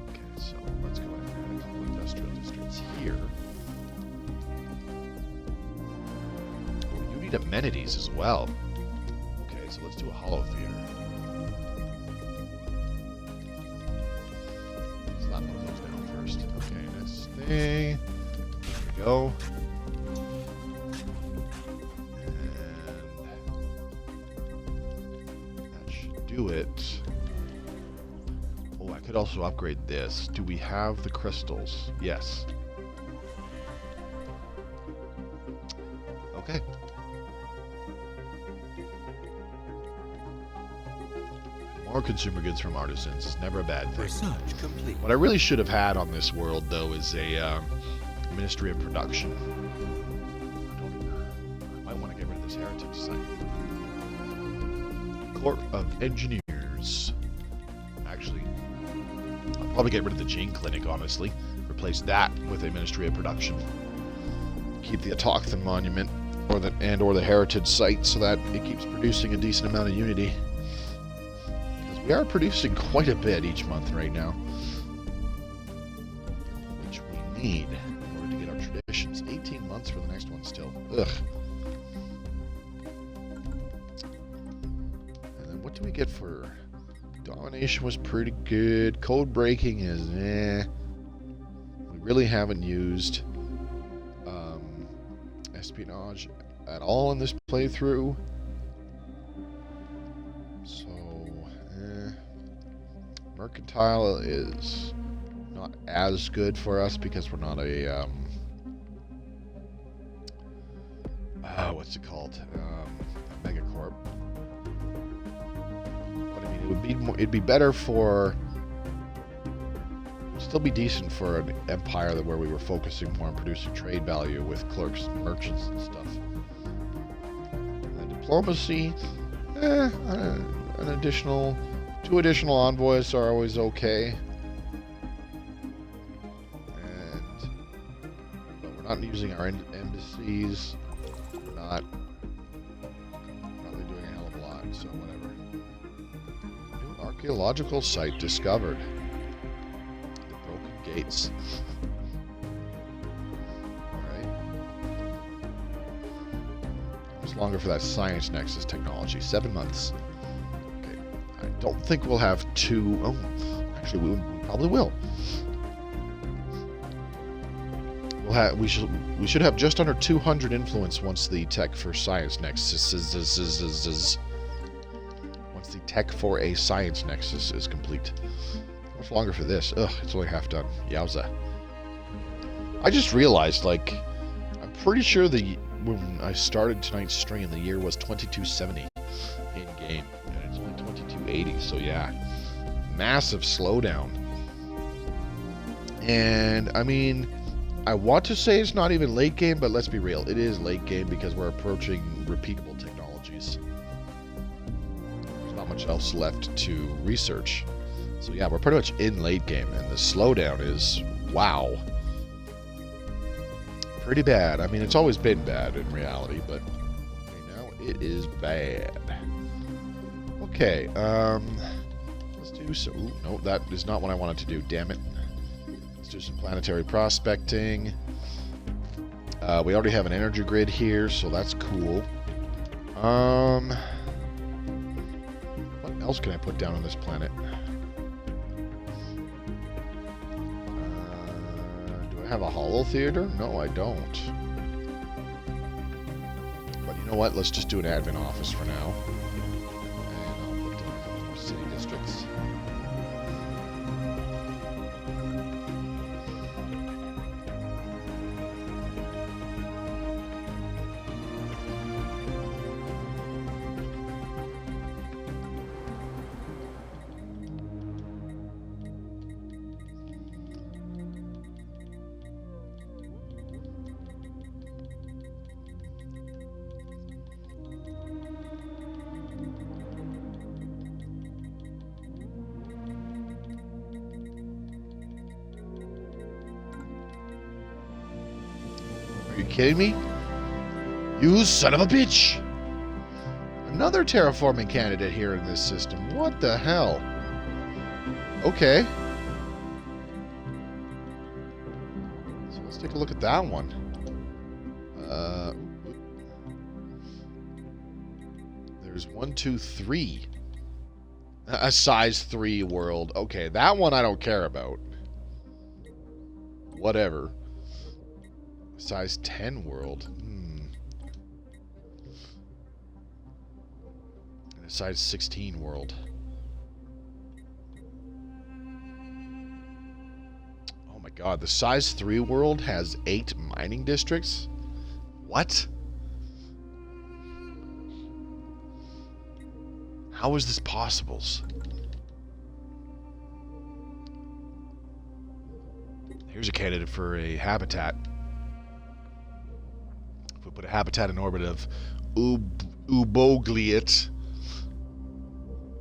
Okay, so let's go ahead and add industrial districts here. Oh, you need amenities as well. Okay, so let's do a holo theater. Let's not put those down first. Okay, next thing. There we go. It. Oh, I could also upgrade this. Do we have the crystals? Yes. Okay. More consumer goods from artisans is never a bad thing. Research complete. What I really should have had on this world, though, is a Ministry of Production. I might want to get rid of this heritage site. Court of Engineers. Actually, I'll probably get rid of the Gene Clinic, honestly. Replace that with a Ministry of Production. Keep the Autochthon Monument or the Heritage Site so that it keeps producing a decent amount of Unity. Because we are producing quite a bit each month right now. Which we need in order to get our traditions. 18 months for the next one still. Ugh. What do we get for domination? Was pretty good. Code breaking is We really haven't used espionage at all in this playthrough. So, mercantile is not as good for us because we're not a what's it called? A megacorp. It'd be better for, still be decent for an empire where we were focusing more on producing trade value with clerks and merchants and stuff. And diplomacy, an 2 additional envoys are always okay. But we're not using our embassies. We're not really doing a hell of a lot, so whatever. Archaeological site discovered. The broken gates. Alright. How much longer for that science nexus technology? 7 months. Okay. I don't think we'll have 2. Oh, actually, we probably will. We should have just under 200 influence once the tech for science nexus is the tech for a science nexus is complete. How much longer for this? Ugh, it's only half done. Yowza. I just realized, like, I'm pretty sure when I started tonight's stream, the year was 2270 in game, and it's only 2280. So yeah, massive slowdown. And I mean, I want to say it's not even late game, but let's be real, it is late game because we're approaching repeatable technologies. Much else left to research. So yeah, we're pretty much in late game, and the slowdown is, wow, pretty bad. I mean, it's always been bad in reality, but now it is bad. Okay, let's do some. Ooh, no, that is not what I wanted to do. Damn it. Let's do some planetary prospecting. We already have an energy grid here, so that's cool. What else can I put down on this planet? Do I have a holo theater? No, I don't. But you know what? Let's just do an admin office for now. And I'll put down a couple more city districts. kidding me? You son of a bitch! Another terraforming candidate here in this system. What the hell? Okay. So let's take a look at that one. There's 1, 2, 3. A size 3 world. Okay, that one I don't care about. Whatever. Size 10 world. And a size 16 world. Oh my god, the size 3 world has 8 mining districts? What? How is this possible? Here's a candidate for a habitat. If we put a habitat in orbit of Ubogliat.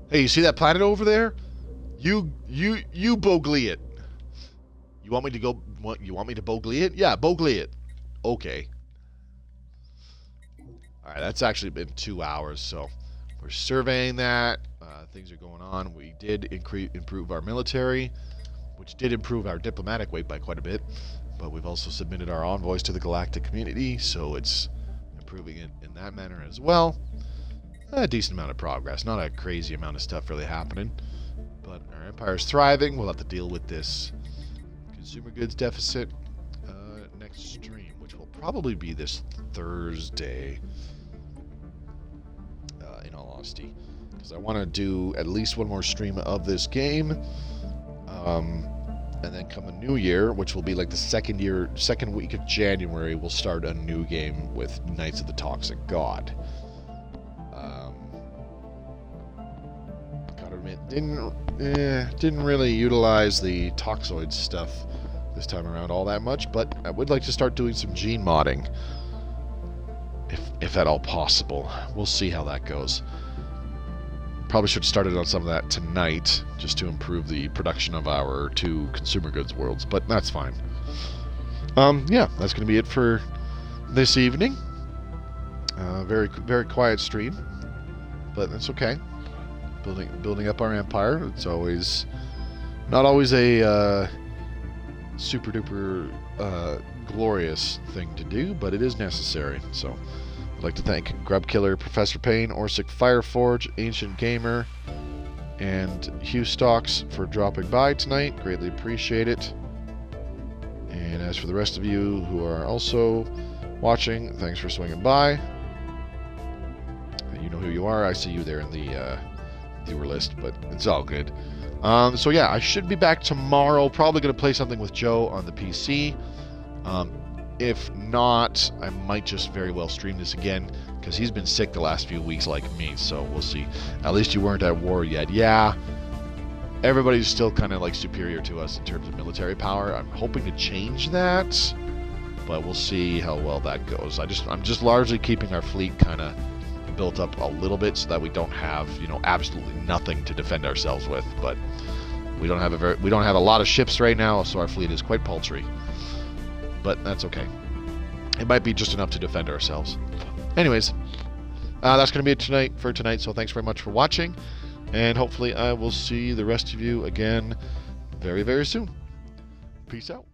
Hey, you see that planet over there? Ubogliat. You want me to go? You want me to Bogliat? Yeah, Bogliat. Okay. All right, that's actually been 2 hours, so we're surveying that. Things are going on. We did improve our military, which did improve our diplomatic weight by quite a bit, but we've also submitted our envoys to the galactic community, so it's improving it in that manner as well. A decent amount of progress. Not a crazy amount of stuff really happening, but our empire's thriving. We'll have to deal with this consumer goods deficit next stream, which will probably be this Thursday, in all honesty, because I want to do at least one more stream of this game, and then come the new year, which will be like the second week of January, we'll start a new game with Knights of the Toxic God. Gotta admit, didn't really utilize the Toxoids stuff this time around all that much, but I would like to start doing some gene modding, if at all possible. We'll see how that goes. Probably should have started on some of that tonight, just to improve the production of our 2 consumer goods worlds, but that's fine. Yeah, that's going to be it for this evening. Very, very quiet stream, but that's okay. Building up our empire. It's always not always a super duper glorious thing to do, but it is necessary. So I'd like to thank Grubkiller, Professor Payne, Orsic Fireforge, Ancient Gamer, and Hugh Stocks for dropping by tonight. Greatly appreciate it. And as for the rest of you who are also watching, thanks for swinging by. You know who you are. I see you there in the viewer list, but it's all good. So yeah, I should be back tomorrow. Probably going to play something with Joe on the PC. If not, I might just very well stream this again, because he's been sick the last few weeks like me, so we'll see. At least you weren't at war yet. Yeah, everybody's still kind of like superior to us in terms of military power. I'm hoping to change that, but we'll see how well that goes. I'm just largely keeping our fleet kind of built up a little bit so that we don't have, absolutely nothing to defend ourselves with. But we don't have a lot of ships right now, so our fleet is quite paltry. But that's okay. It might be just enough to defend ourselves. Anyways, that's going to be it for tonight, so thanks very much for watching, and hopefully I will see the rest of you again very, very soon. Peace out.